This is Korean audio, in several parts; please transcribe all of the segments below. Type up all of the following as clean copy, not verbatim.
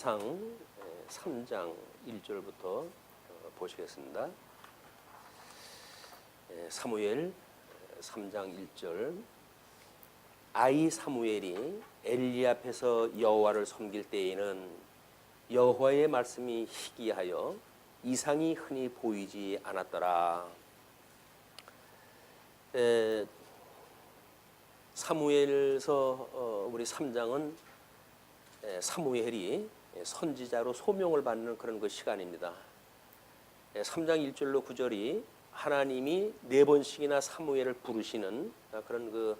사무엘상 3장 1절부터 보시겠습니다. 사무엘 3장 1절. 아이 사무엘이 엘리 앞에서 여호와를 섬길 때에는 여호와의 말씀이 희귀하여 이상이 흔히 보이지 않았더라. 사무엘서 우리 3장은 사무엘이 선지자로 소명을 받는 그런 그 시간입니다. 3장 1절로 9절이 하나님이 4번씩이나 사무엘을 부르시는 그런 그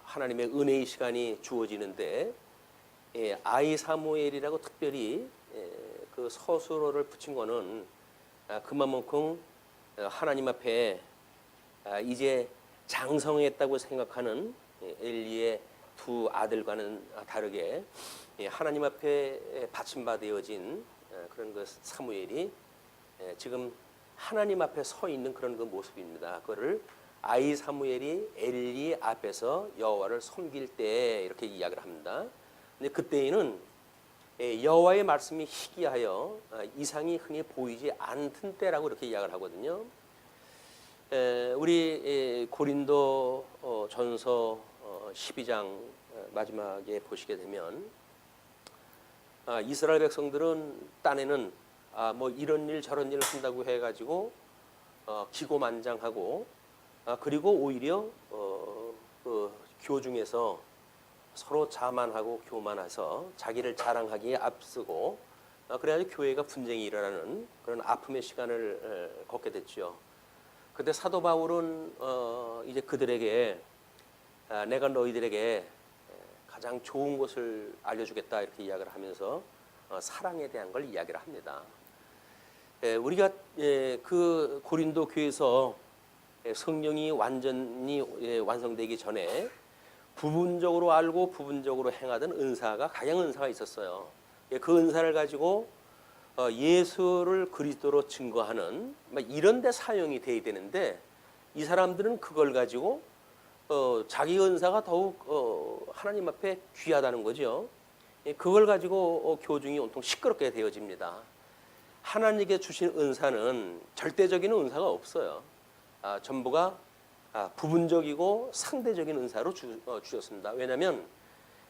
하나님의 은혜의 시간이 주어지는데, 아이 사무엘이라고 특별히 그 서술어를 붙인 거는 그만큼 하나님 앞에 이제 장성했다고 생각하는 엘리의 두 아들과는 다르게 하나님 앞에 받침받아진 그런 그 사무엘이 지금 하나님 앞에 서 있는 그런 그 모습입니다. 그거를 아이 사무엘이 엘리 앞에서 여호와를 섬길 때 이렇게 이야기를 합니다. 근데 그때에는 여호와의 말씀이 희귀하여 이상이 흔히 보이지 않던 때라고 이렇게 이야기를 하거든요. 우리 고린도 전서 12장 마지막에 보시게 되면 이스라엘 백성들은 딴에는 뭐 이런 일 저런 일을 한다고 해가지고 기고만장하고 그리고 오히려 그 교중에서 서로 자만하고 교만해서 자기를 자랑하기에 앞서고 그래가지고 교회가 분쟁이 일어나는 그런 아픔의 시간을 걷게 됐죠. 그때 사도 바울은 이제 그들에게 내가 너희들에게 가장 좋은 것을 알려주겠다 이렇게 이야기를 하면서 사랑에 대한 걸 이야기를 합니다. 우리가 그 고린도 교회에서 성령이 완전히 완성되기 전에 부분적으로 알고 부분적으로 행하던 은사가 각양 은사가 있었어요. 그 은사를 가지고 예수를 그리스도로 증거하는 이런 데 사용이 돼야 되는데, 이 사람들은 그걸 가지고 자기 은사가 더욱 하나님 앞에 귀하다는 거죠. 그걸 가지고 교중이 온통 시끄럽게 되어집니다. 하나님께 주신 은사는 절대적인 은사가 없어요. 전부가 부분적이고 상대적인 은사로 주셨습니다. 왜냐하면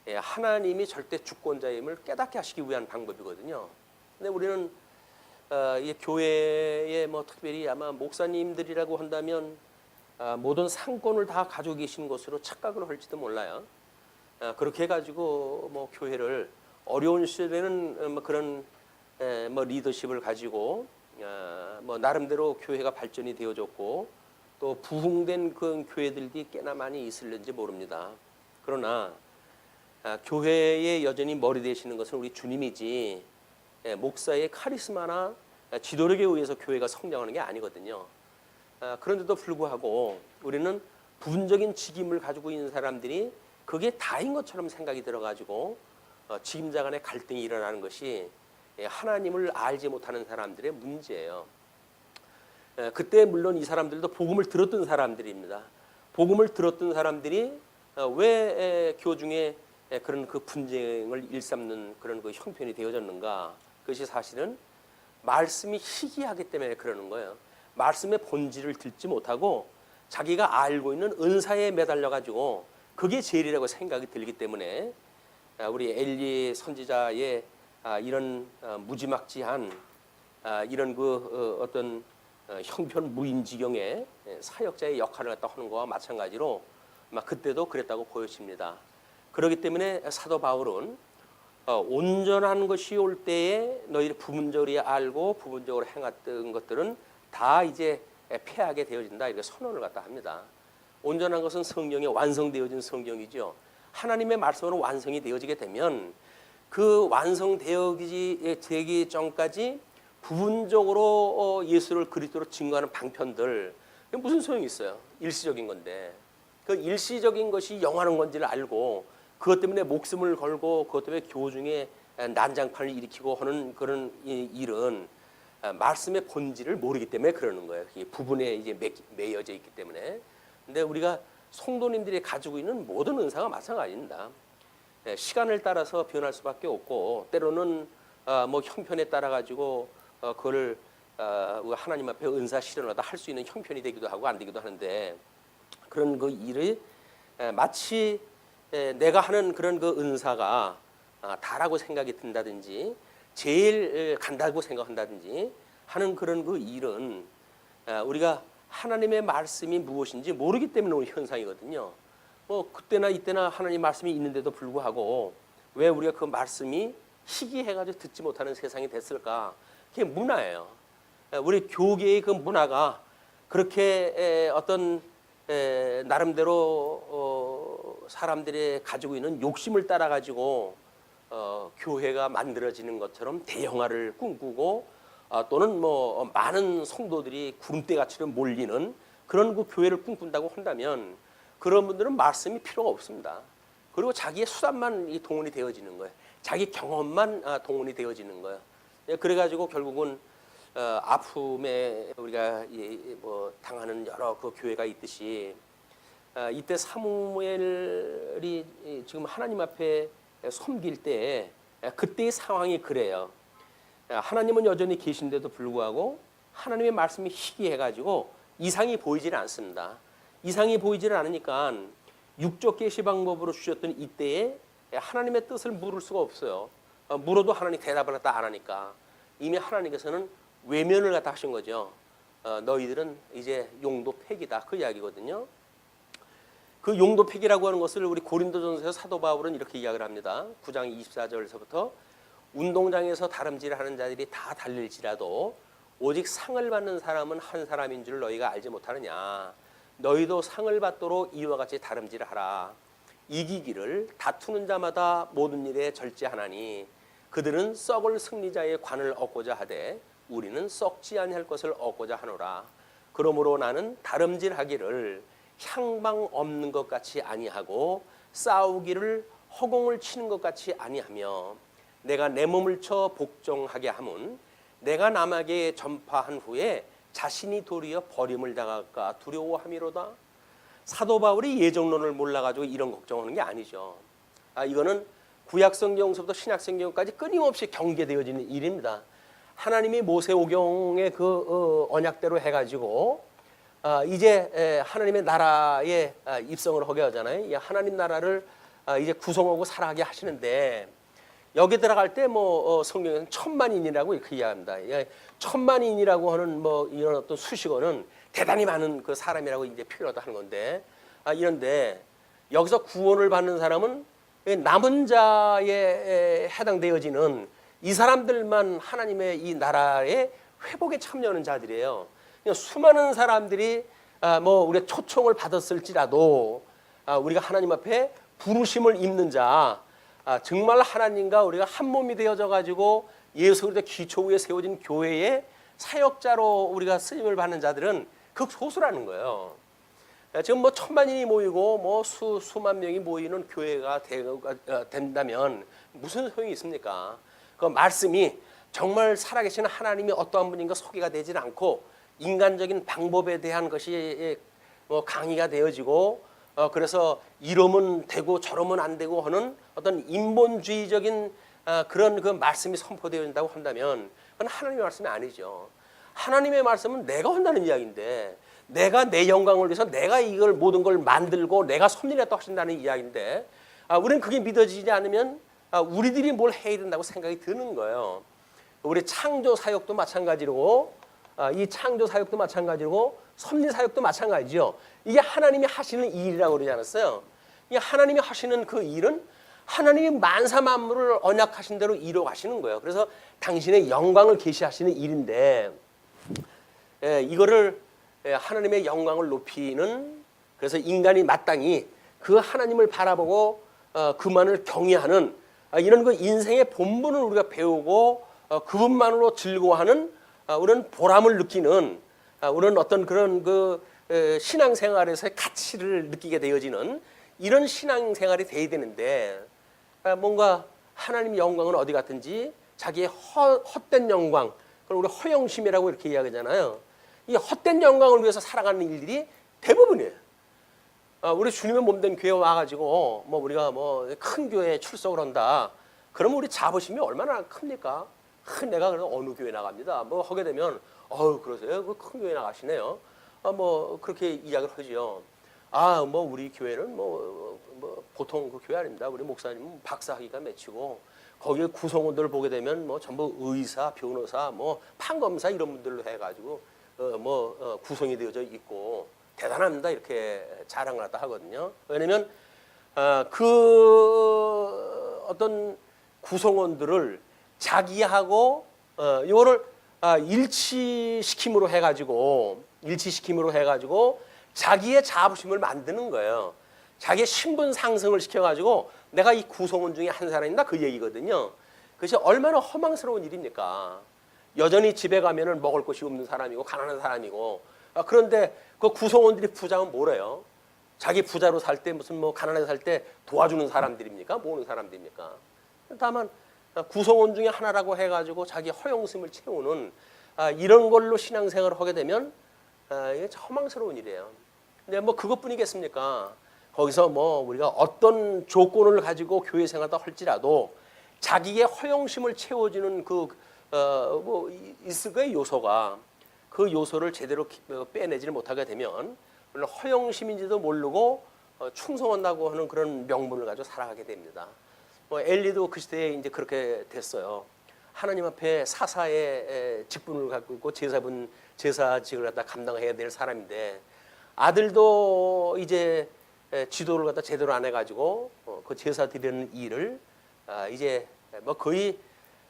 하나님이 절대 주권자임을 깨닫게 하시기 위한 방법이거든요. 근데 우리는 이 교회에 뭐 특별히 아마 목사님들이라고 한다면 모든 상권을 다 가지고 계신 것으로 착각을 할지도 몰라요. 그렇게 해가지고 뭐 교회를 어려운 시절에는 뭐 그런 뭐 리더십을 가지고 뭐 나름대로 교회가 발전이 되어졌고 또 부흥된 그 교회들이 꽤나 많이 있을는지 모릅니다. 그러나 교회에 여전히 머리 되시는 것은 우리 주님이지 목사의 카리스마나 지도력에 의해서 교회가 성장하는 게 아니거든요. 그런데도 불구하고 우리는 부분적인 직임을 가지고 있는 사람들이 그게 다인 것처럼 생각이 들어가지고 직임자 간의 갈등이 일어나는 것이 하나님을 알지 못하는 사람들의 문제예요. 그때 물론 이 사람들도 복음을 들었던 사람들입니다. 복음을 들었던 사람들이 왜 교중에 그런 그 분쟁을 일삼는 그런 그 형편이 되어졌는가? 그것이 사실은 말씀이 희귀하기 때문에 그러는 거예요. 말씀의 본질을 듣지 못하고 자기가 알고 있는 은사에 매달려 가지고 그게 제일이라고 생각이 들기 때문에 우리 엘리 선지자의 이런 무지막지한 이런 그 어떤 형편무인지경의 사역자의 역할을 갖다 하는 것과 마찬가지로 그때도 그랬다고 보여집니다. 그렇기 때문에 사도 바울은 온전한 것이 올 때에 너희를 부분적으로 알고 부분적으로 행했던 것들은 다 이제 패하게 되어진다 이렇게 선언을 갖다 합니다. 온전한 것은 성령에 완성되어진 성경이죠. 하나님의 말씀으로 완성이 되어지게 되면 그 완성되기 전까지 부분적으로 예수를 그리스도로 증거하는 방편들 무슨 소용이 있어요? 일시적인 건데 그 일시적인 것이 영원한 건지를 알고 그것 때문에 목숨을 걸고 그것 때문에 교중에 난장판을 일으키고 하는 그런 일은 말씀의 본질을 모르기 때문에 그러는 거예요. 부분에 이제 매여져 있기 때문에. 근데 우리가 성도님들이 가지고 있는 모든 은사가 마찬가지입니다. 시간을 따라서 변할 수밖에 없고 때로는 뭐 형편에 따라 가지고 그걸 하나님 앞에 은사 실현하다 할 수 있는 형편이 되기도 하고 안 되기도 하는데 그런 그 일이 마치 내가 하는 그런 그 은사가 다라고 생각이 든다든지 제일 간다고 생각한다든지 하는 그런 그 일은 우리가 하나님의 말씀이 무엇인지 모르기 때문에 오는 현상이거든요. 뭐 그때나 이때나 하나님 말씀이 있는데도 불구하고 왜 우리가 그 말씀이 희귀해가지고 듣지 못하는 세상이 됐을까? 그게 문화예요. 우리 교계의 그 문화가 그렇게 어떤 나름대로 사람들이 가지고 있는 욕심을 따라 가지고 교회가 만들어지는 것처럼 대형화를 꿈꾸고 또는 뭐 많은 성도들이 구름대같이 몰리는 그런 그 교회를 꿈꾼다고 한다면 그런 분들은 말씀이 필요가 없습니다. 그리고 자기의 수단만 동원이 되어지는 거예요. 자기 경험만 동원이 되어지는 거예요. 그래가지고 결국은 아픔에 우리가 뭐 당하는 여러 그 교회가 있듯이 이때 사무엘이 지금 하나님 앞에 섬길 때 그때의 상황이 그래요. 하나님은 여전히 계신데도 불구하고 하나님의 말씀이 희귀해가지고 이상이 보이지는 않습니다. 이상이 보이지는 않으니까 육적 계시 방법으로 주셨던 이때에 하나님의 뜻을 물을 수가 없어요. 물어도 하나님 대답을 갖다 안 하니까 이미 하나님께서는 외면을 갖다 하신 거죠. 너희들은 이제 용도 폐기다 그 이야기거든요. 그 용도 폐기라고 하는 것을 우리 고린도전서에서 사도 바울은 이렇게 이야기를 합니다. 9장 24절에서부터 운동장에서 다름질하는 자들이 다 달릴지라도 오직 상을 받는 사람은 한 사람인 줄 너희가 알지 못하느냐. 너희도 상을 받도록 이와 같이 다름질하라. 이기기를 다투는 자마다 모든 일에 절제하나니 그들은 썩을 승리자의 관을 얻고자 하되 우리는 썩지 아니할 것을 얻고자 하노라. 그러므로 나는 다름질하기를 향방 없는 것 같이 아니하고 싸우기를 허공을 치는 것 같이 아니하며 내가 내 몸을 쳐 복종하게 함은 내가 남에게 전파한 후에 자신이 도리어 버림을 당할까 두려워함이로다. 사도 바울이 예정론을 몰라가지고 이런 걱정하는 게 아니죠. 이거는 구약성경서부터 신약성경까지 끊임없이 경계되어지는 일입니다. 하나님이 모세오경의 그 언약대로 해가지고 이제 하나님의 나라에 입성을 하게 하잖아요. 하나님 나라를 이제 구성하고 살아가게 하시는데 여기 들어갈 때 뭐 성경에는 천만인이라고 이렇게 이야기합니다. 천만인이라고 하는 뭐 이런 어떤 수식어는 대단히 많은 그 사람이라고 이제 표현하다 하는 건데 이런데 여기서 구원을 받는 사람은 남은 자에 해당되어지는 이 사람들만 하나님의 이 나라의 회복에 참여하는 자들이에요. 수많은 사람들이 뭐 우리가 초청을 받았을지라도 우리가 하나님 앞에 부르심을 입는 자, 정말 하나님과 우리가 한 몸이 되어져 가지고 예수 그리스도의 기초 위에 세워진 교회의 사역자로 우리가 쓰임을 받는 자들은 극소수라는 거예요. 지금 뭐 천만인이 모이고 뭐 수만 명이 모이는 교회가 된다면 무슨 소용이 있습니까? 그 말씀이 정말 살아계신 하나님이 어떠한 분인가 소개가 되지 않고 인간적인 방법에 대한 것이 뭐 강의가 되어지고 그래서 이러면 되고 저러면 안 되고 하는 어떤 인본주의적인 그런 그 말씀이 선포되어진다고 한다면 그건 하나님의 말씀이 아니죠. 하나님의 말씀은 내가 한다는 이야기인데 내가 내 영광을 위해서 내가 이걸 모든 걸 만들고 내가 섭리했다고 하신다는 이야기인데 우리는 그게 믿어지지 않으면 우리들이 뭘 해야 된다고 생각이 드는 거예요. 우리 창조 사역도 마찬가지로 이 창조 사역도 마찬가지고 섭리 사역도 마찬가지죠. 이게 하나님이 하시는 일이라고 그러지 않았어요? 이 하나님이 하시는 그 일은 하나님이 만사 만물을 언약하신 대로 이루어 가시는 거예요. 그래서 당신의 영광을 계시하시는 일인데 이거를 하나님의 영광을 높이는 그래서 인간이 마땅히 그 하나님을 바라보고 그만을 경외하는 이런 그 인생의 본분을 우리가 배우고 그분만으로 즐거워하는 우리는 보람을 느끼는 우리는 어떤 그런 그 신앙생활에서의 가치를 느끼게 되어지는 이런 신앙생활이 돼야 되는데 뭔가 하나님의 영광은 어디 갔든지 자기의 헛된 영광 그걸 우리 허영심이라고 이렇게 이야기하잖아요. 이 헛된 영광을 위해서 살아가는 일들이 대부분이에요. 우리 주님의 몸된 교회 와가지고 뭐 우리가 뭐 큰 교회에 출석을 한다. 그러면 우리 자부심이 얼마나 큽니까? 내가 그래도 어느 교회 나갑니다. 뭐 하게 되면 그러세요? 그 큰 교회 나가시네요. 뭐 그렇게 이야기를 하지요. 뭐 우리 교회는 뭐 보통 그 교회 아닙니다. 우리 목사님은 박사학위가 맺히고 거기에 구성원들 보게 되면 뭐 전부 의사, 변호사, 뭐 판검사 이런 분들로 해가지고 구성이 되어져 있고 대단합니다. 이렇게 자랑을 갖다 하거든요. 왜냐면 그 어떤 구성원들을 자기하고 이거를 일치시킴으로 해가지고 자기의 자부심을 만드는 거예요. 자기의 신분 상승을 시켜가지고 내가 이 구성원 중에 한 사람이다 그 얘기거든요. 그것이 얼마나 허망스러운 일입니까? 여전히 집에 가면은 먹을 것이 없는 사람이고 가난한 사람이고 그런데 그 구성원들이 부자면 뭐래요? 자기 부자로 살 때 무슨 뭐 가난하게 살 때 도와주는 사람들입니까? 모으는 사람들입니까? 다만 구성원 중에 하나라고 해가지고 자기 허영심을 채우는 이런 걸로 신앙생활을 하게 되면 이게 허망스러운 일이에요. 근데 뭐 그것뿐이겠습니까? 거기서 뭐 우리가 어떤 조건을 가지고 교회 생활을 할지라도 자기의 허영심을 채워주는 있을 거예요 요소가. 그 요소를 제대로 빼내지를 못하게 되면 허영심인지도 모르고 충성한다고 하는 그런 명분을 가지고 살아가게 됩니다. 엘리도 그 시대에 이제 그렇게 됐어요. 하나님 앞에 사사의 직분을 갖고 있고 제사직을 갖다 감당해야 될 사람인데 아들도 이제 지도를 갖다 제대로 안 해가지고 그 제사 드리는 일을 이제 뭐 거의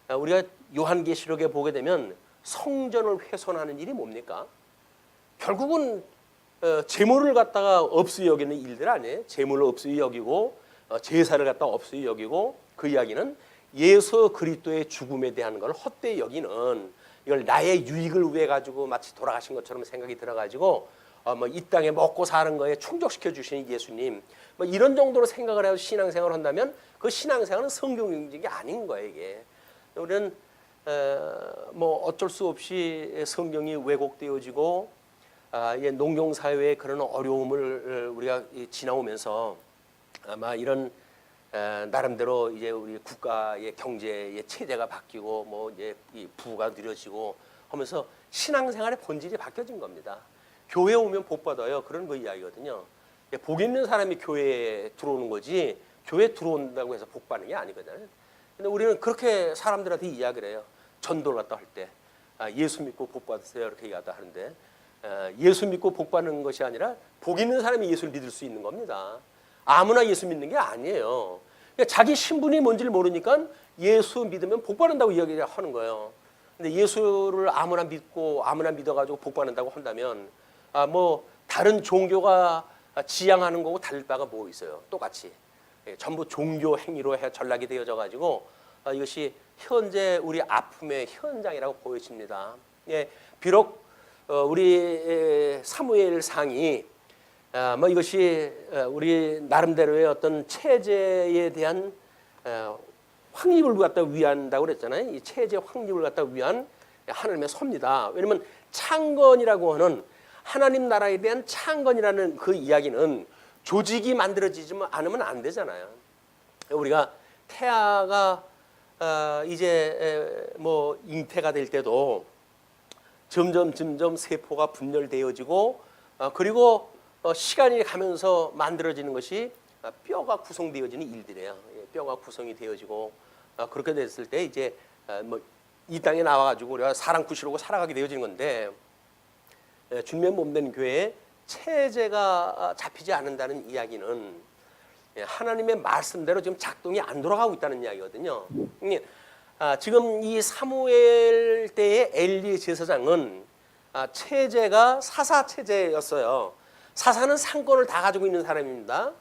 우리가 요한계시록에 보게 되면 성전을 훼손하는 일이 뭡니까? 결국은 재물을 갖다가 없이 여기는 일들 아니에요. 재물을 없이 여기고 제사를 갖다가 없이 여기고 그 이야기는 예수 그리스도의 죽음에 대한 걸 헛되이 여기는 이걸 나의 유익을 위해 가지고 마치 돌아가신 것처럼 생각이 들어가지고 이 땅에 먹고 사는 거에 충족시켜 주시는 예수님 뭐 이런 정도로 생각을 해서 신앙생활을 한다면 그 신앙생활은 성경적인 게 아닌 거예요. 이게 우리는 뭐 어쩔 수 없이 성경이 왜곡되어지고 농경 사회의 그런 어려움을 우리가 지나오면서 아마 이런 나름대로 이제 우리 국가의 경제의 체제가 바뀌고 뭐 이제 이 부가 느려지고 하면서 신앙생활의 본질이 바뀌어진 겁니다. 교회 오면 복 받아요. 그런 거 이야기거든요. 복 있는 사람이 교회에 들어오는 거지 교회 들어온다고 해서 복 받는 게 아니거든요. 근데 우리는 그렇게 사람들한테 이야기를 해요. 전도를 갖다 할 때 예수 믿고 복 받으세요 이렇게 이야기하다 하는데 예수 믿고 복 받는 것이 아니라 복 있는 사람이 예수를 믿을 수 있는 겁니다. 아무나 예수 믿는 게 아니에요. 그러니까 자기 신분이 뭔지를 모르니까 예수 믿으면 복 받는다고 이야기하는 거예요. 근데 예수를 아무나 믿고 아무나 믿어가지고 복 받는다고 한다면 뭐 다른 종교가 지향하는 거고 다를 바가 뭐 있어요? 똑같이 전부 종교 행위로 전락이 되어져 가지고 이것이 현재 우리 아픔의 현장이라고 보여집니다. 비록 우리 사무엘상이 뭐 이것이 우리 나름대로의 어떤 체제에 대한 확립을 갖다 위한다고 그랬잖아요. 이 체제 확립을 갖다 위한 하나님의 섭니다. 왜냐하면 창건이라고 하는 하나님 나라에 대한 창건이라는 그 이야기는 조직이 만들어지지 않으면 안 되잖아요. 우리가 태아가 이제 뭐 잉태가 될 때도 점점 세포가 분열되어지고 그리고 시간이 가면서 만들어지는 것이 뼈가 구성되어지는 일들이에요. 뼈가 구성이 되어지고 그렇게 됐을 때 이제 뭐 이 땅에 나와가지고 우리가 사람 구실하고 살아가게 되어지는 건데 주님의 몸된 교회에 체제가 잡히지 않는다는 이야기는 하나님의 말씀대로 지금 작동이 안 돌아가고 있다는 이야기거든요. 지금 이 사무엘 때의 엘리 제사장은 체제가 사사 체제였어요. 사사는 상권을 다 가지고 있는 사람입니다.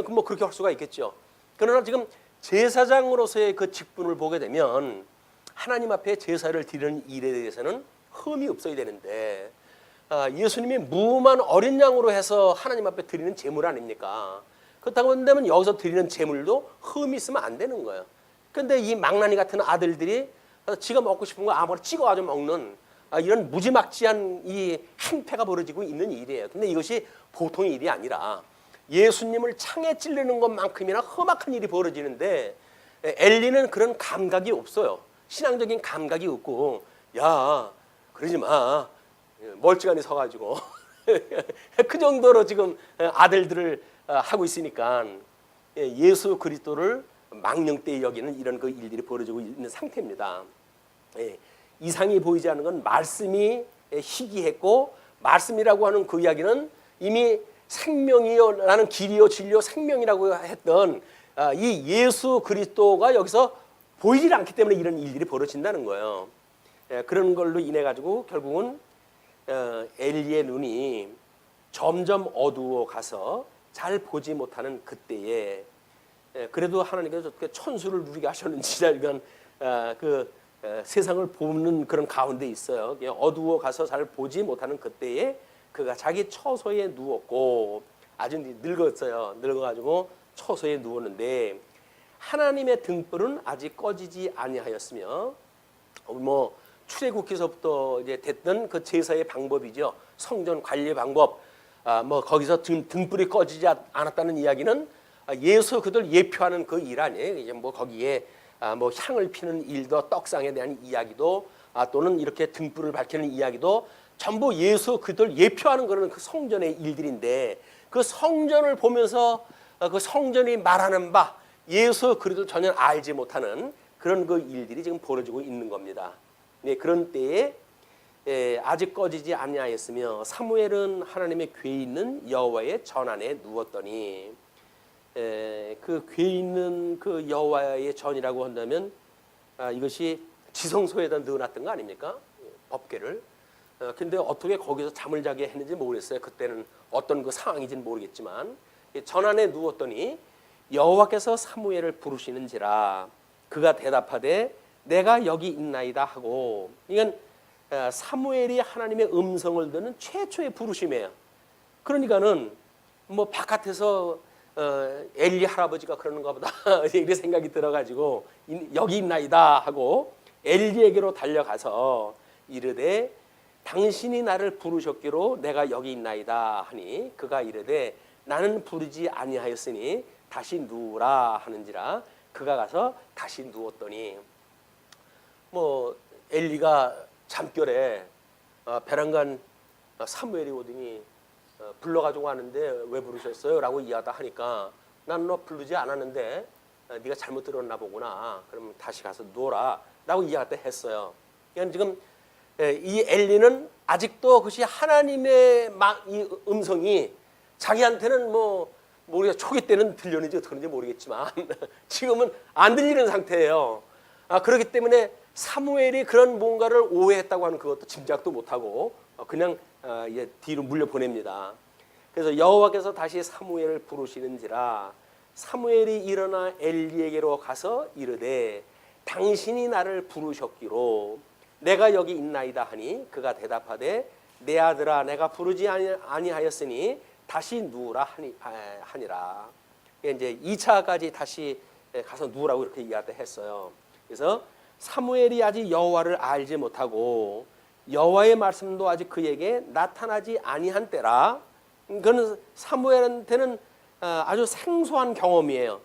뭐 그렇게 할 수가 있겠죠. 그러나 지금 제사장으로서의 그 직분을 보게 되면 하나님 앞에 제사를 드리는 일에 대해서는 흠이 없어야 되는데 예수님이 무만 어린 양으로 해서 하나님 앞에 드리는 제물 아닙니까? 그렇다고 한다면 여기서 드리는 제물도 흠이 있으면 안 되는 거예요. 그런데 이 망나니 같은 아들들이 지가 먹고 싶은 거 아무거나 찍어가지고 먹는 이런 무지막지한 이 행패가 벌어지고 있는 일이에요. 근데 이것이 보통의 일이 아니라 예수님을 창에 찌르는 것만큼이나 험악한 일이 벌어지는데 엘리는 그런 감각이 없어요. 신앙적인 감각이 없고 야 그러지 마 멀찌감히 서가지고 그 정도로 지금 아들들을 하고 있으니까 예수 그리스도를 망령되이 여기는 이런 그 일들이 벌어지고 있는 상태입니다. 이상이 보이지 않는 건 말씀이 희귀했고 말씀이라고 하는 그 이야기는 이미 생명이요 나는 길이요 진리요 생명이라고 했던 이 예수 그리스도가 여기서 보이질 않기 때문에 이런 일들이 벌어진다는 거예요. 그런 걸로 인해 가지고 결국은 엘리의 눈이 점점 어두워 가서 잘 보지 못하는 그때에 그래도 하나님께서 어떻게 천수를 누리게 하셨는지 이건 세상을 보는 그런 가운데 있어요. 어두워 가서 잘 보지 못하는 그때에 그가 자기 처소에 누웠고 아주 늙었어요. 늙어가지고 처소에 누웠는데 하나님의 등불은 아직 꺼지지 아니하였으며 뭐 출애굽기서부터 이제 됐던 그 제사의 방법이죠. 성전 관리 방법. 뭐 거기서 등불이 꺼지지 않았다는 이야기는 예수 그들 예표하는 그 일 아니에요. 이제 뭐 거기에 뭐 향을 피는 일도 떡상에 대한 이야기도 또는 이렇게 등불을 밝히는 이야기도 전부 예수 그들 예표하는 그런 그 성전의 일들인데 그 성전을 보면서 그 성전이 말하는 바 예수 그리스도 전혀 알지 못하는 그런 그 일들이 지금 벌어지고 있는 겁니다. 네, 그런 때에 아직 꺼지지 아니하였으며 사무엘은 하나님의 궤 있는 여호와의 전 안에 누웠더니 그 궤 있는 그 여호와의 전이라고 한다면 이것이 지성소에다 넣어놨던 거 아닙니까? 법궤를. 근데 어떻게 거기서 잠을 자게 했는지 모르겠어요. 그때는 어떤 그 상황인지는 모르겠지만 전 안에 누웠더니 여호와께서 사무엘을 부르시는지라 그가 대답하되 내가 여기 있나이다 하고 이건 사무엘이 하나님의 음성을 듣는 최초의 부르심이에요. 그러니까는 뭐 바깥에서 엘리 할아버지가 그러는가 보다 이렇게 생각이 들어가지고 여기 있나이다 하고 엘리에게로 달려가서 이르되 당신이 나를 부르셨기로 내가 여기 있나이다 하니 그가 이르되 나는 부르지 아니하였으니 다시 누우라 하는지라 그가 가서 다시 누웠더니 뭐 엘리가 잠결에 베란간 사무엘이 오더니 불러가지고 왔는데 왜 부르셨어요? 라고 이야기하다 하니까 난 너 부르지 않았는데 네가 잘못 들었나 보구나. 그럼 다시 가서 누워라 라고 이야기하다 했어요. 그러니까 지금 이 엘리는 아직도 그것이 하나님의 이 음성이 자기한테는 뭐 우리가 초기 때는 들렸는지 어떻게 그런지 모르겠지만 지금은 안 들리는 상태예요. 그렇기 때문에 사무엘이 그런 뭔가를 오해했다고 하는 그것도 짐작도 못하고 그냥 이제 뒤로 물려보냅니다. 그래서 여호와께서 다시 사무엘을 부르시는지라 사무엘이 일어나 엘리에게로 가서 이르되 당신이 나를 부르셨기로 내가 여기 있나이다 하니 그가 대답하되 내 아들아 내가 부르지 아니하였으니 다시 누우라 하니라. 이제 2차까지 다시 가서 누우라고 이렇게 이야기했어요. 그래서 사무엘이 아직 여호와를 알지 못하고 여호와의 말씀도 아직 그에게 나타나지 아니한 때라. 그는 사무엘한테는 아주 생소한 경험이에요.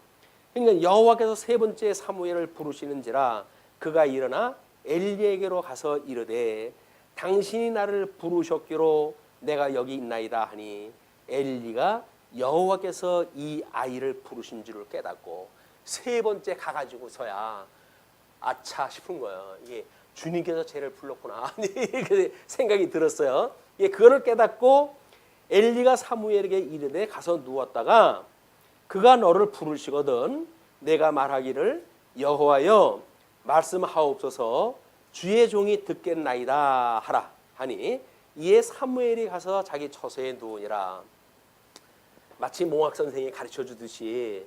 그러니까 여호와께서 세 번째 사무엘을 부르시는지라 그가 일어나 엘리에게로 가서 이르되 당신이 나를 부르셨기로 내가 여기 있나이다 하니 엘리가 여호와께서 이 아이를 부르신 줄을 깨닫고 세 번째 가가지고서야 아차 싶은 거예요. 이게 주님께서 쟤를 불렀구나 이렇게 생각이 들었어요. 그거를 깨닫고 엘리가 사무엘에게 이르되 가서 누웠다가 그가 너를 부르시거든 내가 말하기를 여호와여 말씀하옵소서 주의 종이 듣겠나이다 하라 하니 이에 사무엘이 가서 자기 처소에 누우니라. 마치 몽학 선생이 가르쳐 주듯이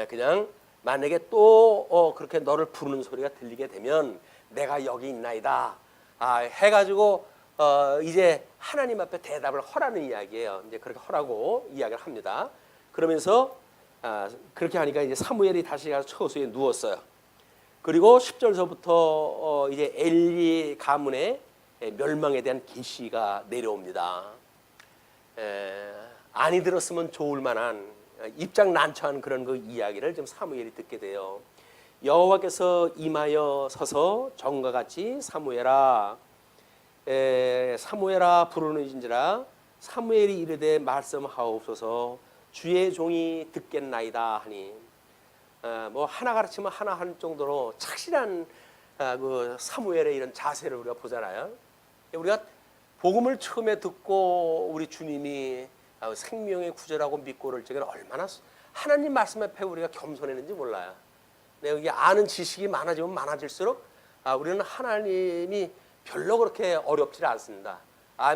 그냥 만약에 또 그렇게 너를 부르는 소리가 들리게 되면 내가 여기 있나이다 해가지고 이제 하나님 앞에 대답을 허라는 이야기예요. 이제 그렇게 허라고 이야기를 합니다. 그러면서 그렇게 하니까 이제 사무엘이 다시 가서 처소에 누웠어요. 그리고 10절서부터 이제 엘리 가문의 멸망에 대한 계시가 내려옵니다. 아니 들었으면 좋을 만한 입장 난처한 그런 그 이야기를 좀 사무엘이 듣게 돼요. 여호와께서 임하여 서서 전과 같이 사무엘아 사무엘아 부르는지라 사무엘이 이르되 말씀하옵소서 주의 종이 듣겠나이다 하니 뭐 하나 가르치면 하나 할 정도로 착실한 그 사무엘의 이런 자세를 우리가 보잖아요. 우리가 복음을 처음에 듣고 우리 주님이 생명의 구절하고 믿고를 적은 얼마나 하나님 말씀 앞에 우리가 겸손했는지 몰라요. 여기 아는 지식이 많아지면 많아질수록 우리는 하나님이 별로 그렇게 어렵지 않습니다.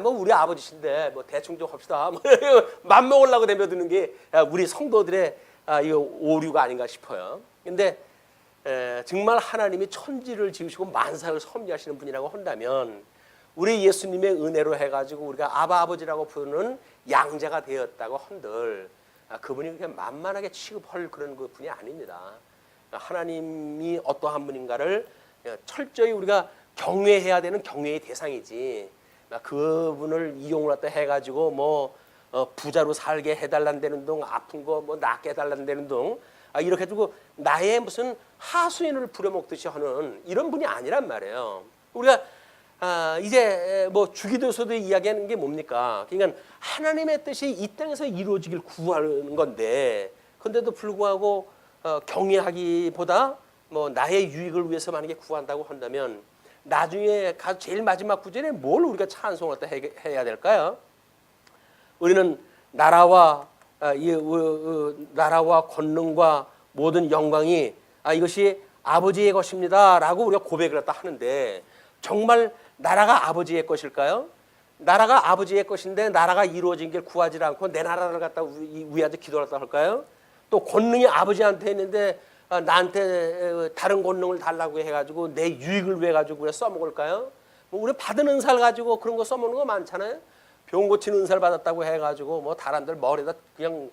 뭐 우리 아버지신데 뭐 대충 좀 합시다. 맘 먹으려고 내며드는 게 우리 성도들의 이거 오류가 아닌가 싶어요. 근데 정말 하나님이 천지를 지으시고 만사를 섭리하시는 분이라고 한다면 우리 예수님의 은혜로 해가지고 우리가 아바 아버지라고 부르는 양자가 되었다고 한들 그분이 그렇게 만만하게 취급할 그런 그 분이 아닙니다. 하나님이 어떠한 분인가를 철저히 우리가 경외해야 되는 경외의 대상이지 그분을 이용을 갖다 해가지고 뭐 부자로 살게 해달란다는 둥 아픈 거 뭐 낫게 해달란다는 둥 이렇게 해가지고 나의 무슨 하수인을 부려먹듯이 하는 이런 분이 아니란 말이에요. 우리가 이제 뭐 주기도서도 이야기하는 게 뭡니까? 그러니까 하나님의 뜻이 이 땅에서 이루어지길 구하는 건데 그런데도 불구하고 경외하기보다 뭐 나의 유익을 위해서 만약에 구한다고 한다면 나중에 제일 마지막 구절에 뭘 우리가 찬송을 해야 될까요? 우리는 나라와 권능과 모든 영광이 이것이 아버지의 것입니다라고 우리가 고백을 갖다 하는데 정말 나라가 아버지의 것일까요? 나라가 아버지의 것인데 나라가 이루어진 길 구하지 않고 내 나라를 갖다 위하여 기도를 갖다 할까요? 또 권능이 아버지한테 있는데 나한테 다른 권능을 달라고 해가지고 내 유익을 위해 가지고 우리가 써먹을까요? 뭐 우리 받은 은사를 가지고 그런 거 써먹는 거 많잖아요. 병 고치는 은사를 받았다고 해가지고 뭐 다른들 머리에다 그냥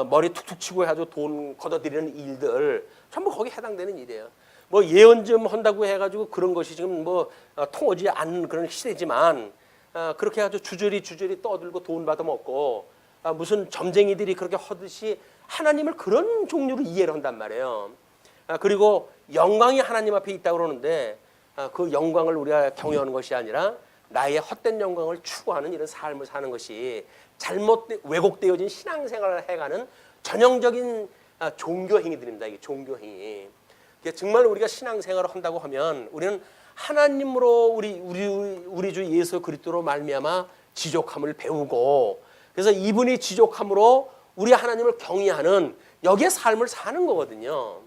머리 툭툭 치고 해가지고 돈 걷어들이는 일들 전부 거기에 해당되는 일이에요. 뭐 예언 좀 한다고 해가지고 그런 것이 지금 뭐 통하지 않는 그런 시대지만 그렇게 해가지고 주저리 떠들고 돈 받아먹고 무슨 점쟁이들이 그렇게 하듯이 하나님을 그런 종류로 이해를 한단 말이에요. 그리고 영광이 하나님 앞에 있다고 그러는데 그 영광을 우리가 경외하는 것이 아니라 나의 헛된 영광을 추구하는 이런 삶을 사는 것이 왜곡되어진 신앙생활을 해가는 전형적인 종교행위들입니다. 이게 종교행위. 정말 우리가 신앙생활을 한다고 하면 우리는 하나님으로 우리 주 예수 그리스도로 말미암아 지족함을 배우고 그래서 이분이 지족함으로 우리 하나님을 경외하는 여기에 삶을 사는 거거든요.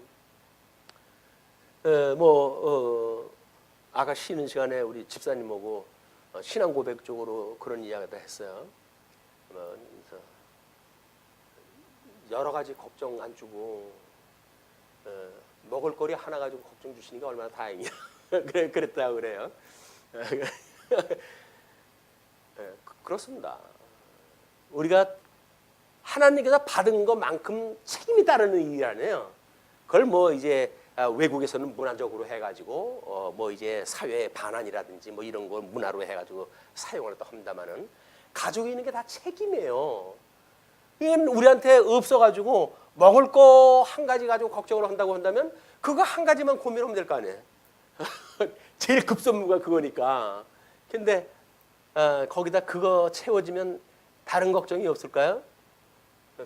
아까 쉬는 시간에 우리 집사님하고 신앙 고백 쪽으로 그런 이야기를 했어요. 여러 가지 걱정 안 주고 먹을 거리 하나 가지고 걱정 주시니까 얼마나 다행이야. 그랬다고 그래요. 그렇습니다. 우리가 하나님께서 받은 것만큼 책임이 따르는 일이 아니에요. 그걸 뭐 이제 외국에서는 문화적으로 해가지고 뭐 이제 사회 반환이라든지 뭐 이런 걸 문화로 해가지고 사용을 또 합니다만은 가지고 있는 게 다 책임이에요. 이건 우리한테 없어가지고 먹을 거 한 가지 가지고 걱정을 한다고 한다면 그거 한 가지만 고민하면 될 거 아니에요. 제일 급선무가 그거니까. 근데 거기다 그거 채워지면 다른 걱정이 없을까요?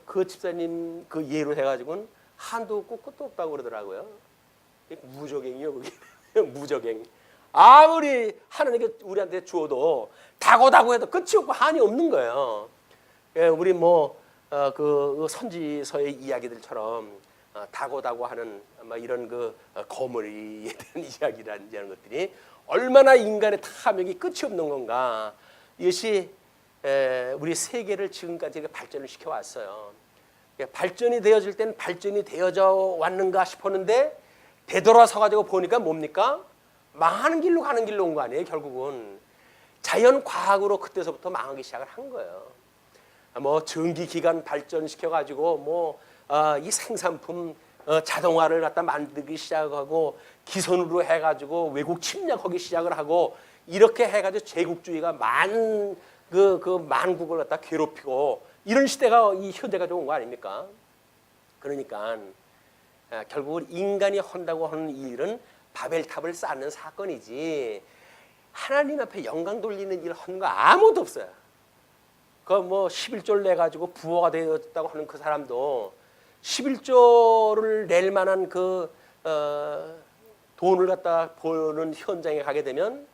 그 집사님 그 예로 해가지고는 한도 없고 끝도 없다고 그러더라고요. 무적행이요, 그게. 무적행. 아무리 하나님께 우리한테 주어도 다고다고 해도 끝이 없고 한이 없는 거예요. 우리 그 선지서의 이야기들처럼 다고다고 하는 이런 그 거머리에 대한 이야기라는 이런 것들이 얼마나 인간의 탐욕이 끝이 없는 건가. 이것이 우리 세계를 지금까지 발전을 시켜왔어요. 발전이 되어질 때는 발전이 되어져 왔는가 싶었는데 되돌아서 가지고 보니까 뭡니까? 망하는 길로 가는 길로 온 거 아니에요. 결국은 자연 과학으로 그때서부터 망하기 시작을 한 거예요. 뭐 전기기관 발전시켜 가지고 이 생산품 자동화를 갖다 만들기 시작하고 기선으로 해가지고 외국 침략하기 시작을 하고 이렇게 해가지고 제국주의가 만국을 갖다 괴롭히고 이런 시대가 이 현대가 온 거 아닙니까? 그러니까 결국은 인간이 한다고 하는 일은 바벨탑을 쌓는 사건이지 하나님 앞에 영광 돌리는 일을 하는 거 아무도 없어요. 그 뭐 11조를 내 가지고 부호가 되었다고 하는 그 사람도 11조를 낼 만한 그 돈을 갖다 보는 현장에 가게 되면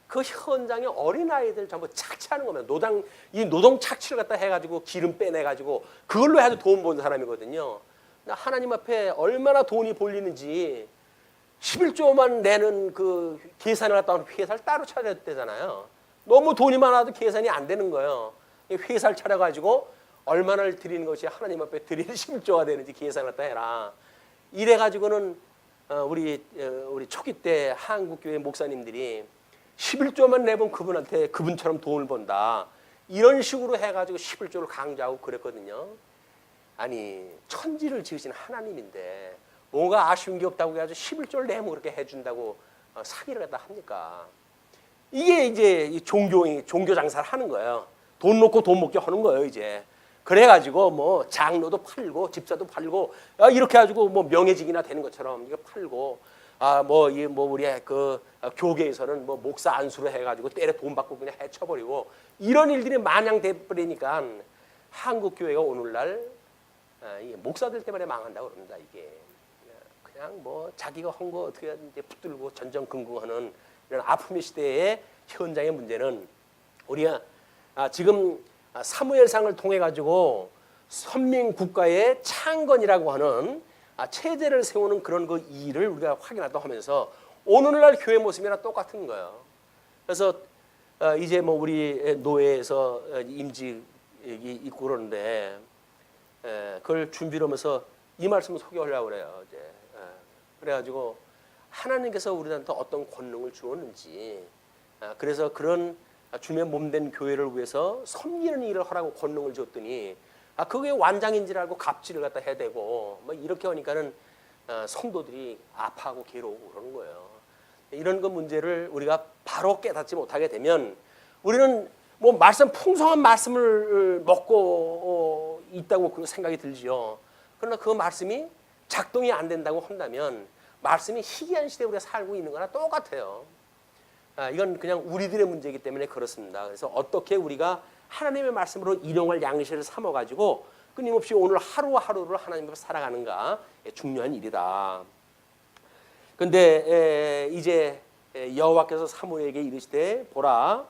그 현장에 어린 아이들 전부 착취하는 겁니다. 이 노동 착취를 갖다 해가지고 기름 빼내가지고 그걸로 해도 돈 버는 사람이거든요. 하나님 앞에 얼마나 돈이 벌리는지 11조만 내는 그 계산을 갖다 하는 회사를 따로 차려야 되잖아요. 너무 돈이 많아도 계산이 안 되는 거예요. 회사를 차려가지고 얼마나를 드리는 것이 하나님 앞에 드리는 11조가 되는지 계산을 갖다 해라. 이래가지고는 우리 초기 때 한국교회 목사님들이 11조만 내면 그분한테 그분처럼 돈을 번다. 이런 식으로 해가지고 11조를 강조하고 그랬거든요. 아니 천지를 지으신 하나님인데 뭔가 아쉬운 게 없다고 해가지고 11조를 내면 그렇게 해준다고 사기를 갖다 합니까? 이게 이제 종교 장사를 하는 거예요. 돈 놓고 돈 먹게 하는 거예요 이제. 그래가지고 뭐 장로도 팔고 집사도 팔고 이렇게 해가지고 뭐 명예직이나 되는 것처럼 이거 팔고 뭐 우리 그 교계에서는 뭐 목사 안수로 해가지고 때려 돈 받고 그냥 해쳐버리고 이런 일들이 마냥 돼버리니까 한국 교회가 오늘날 이게 목사들 때문에 망한다고 그럽니다. 이게 그냥 뭐 자기가 한 거 어떻게 이제 붙들고 전전긍긍하는 이런 아픔의 시대의 현장의 문제는 우리가 지금 사무엘상을 통해 가지고 선민 국가의 창건이라고 하는 체제를 세우는 그런 그 일을 우리가 확인하다 하면서 오늘날 교회 모습이랑 똑같은 거예요. 그래서 이제 뭐 우리 노예에서 임직이 있고 그러는데 그걸 준비를 하면서 이 말씀을 소개하려고 그래요. 이제 그래가지고 하나님께서 우리한테 어떤 권능을 주었는지 그래서 그런 주님의 몸된 교회를 위해서 섬기는 일을 하라고 권능을 줬더니 그게 완장인 줄 알고 갑질을 갖다 해대고 뭐 이렇게 하니까는 성도들이 아파하고 괴로우고 그러는 거예요. 이런 그 문제를 우리가 바로 깨닫지 못하게 되면 우리는 뭐 풍성한 말씀을 먹고 있다고 생각이 들지요. 그러나 그 말씀이 작동이 안 된다고 한다면 말씀이 희귀한 시대에 우리가 살고 있는 거나 똑같아요. 이건 그냥 우리들의 문제이기 때문에 그렇습니다. 그래서 어떻게 우리가 하나님의 말씀으로 일용할 양식을 삼아가지고 끊임없이 오늘 하루하루를 하나님 앞에 살아가는가 중요한 일이다. 그런데 이제 여호와께서 사무엘에게 이르시되 보라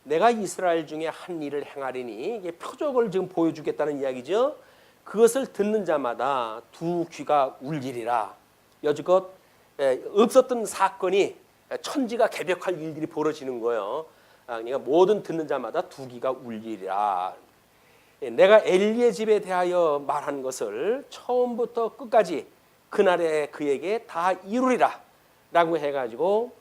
내가 이스라엘 중에 한 일을 행하리니 이게 표적을 지금 보여주겠다는 이야기죠. 그것을 듣는 자마다 두 귀가 울리리라. 여지껏 없었던 사건이 천지가 개벽할 일들이 벌어지는 거예요. 그러니까 모든 듣는 자마다 두 귀가 울리리라. 내가 엘리의 집에 대하여 말한 것을 처음부터 끝까지 그날에 그에게 다 이루리라 라고 해가지고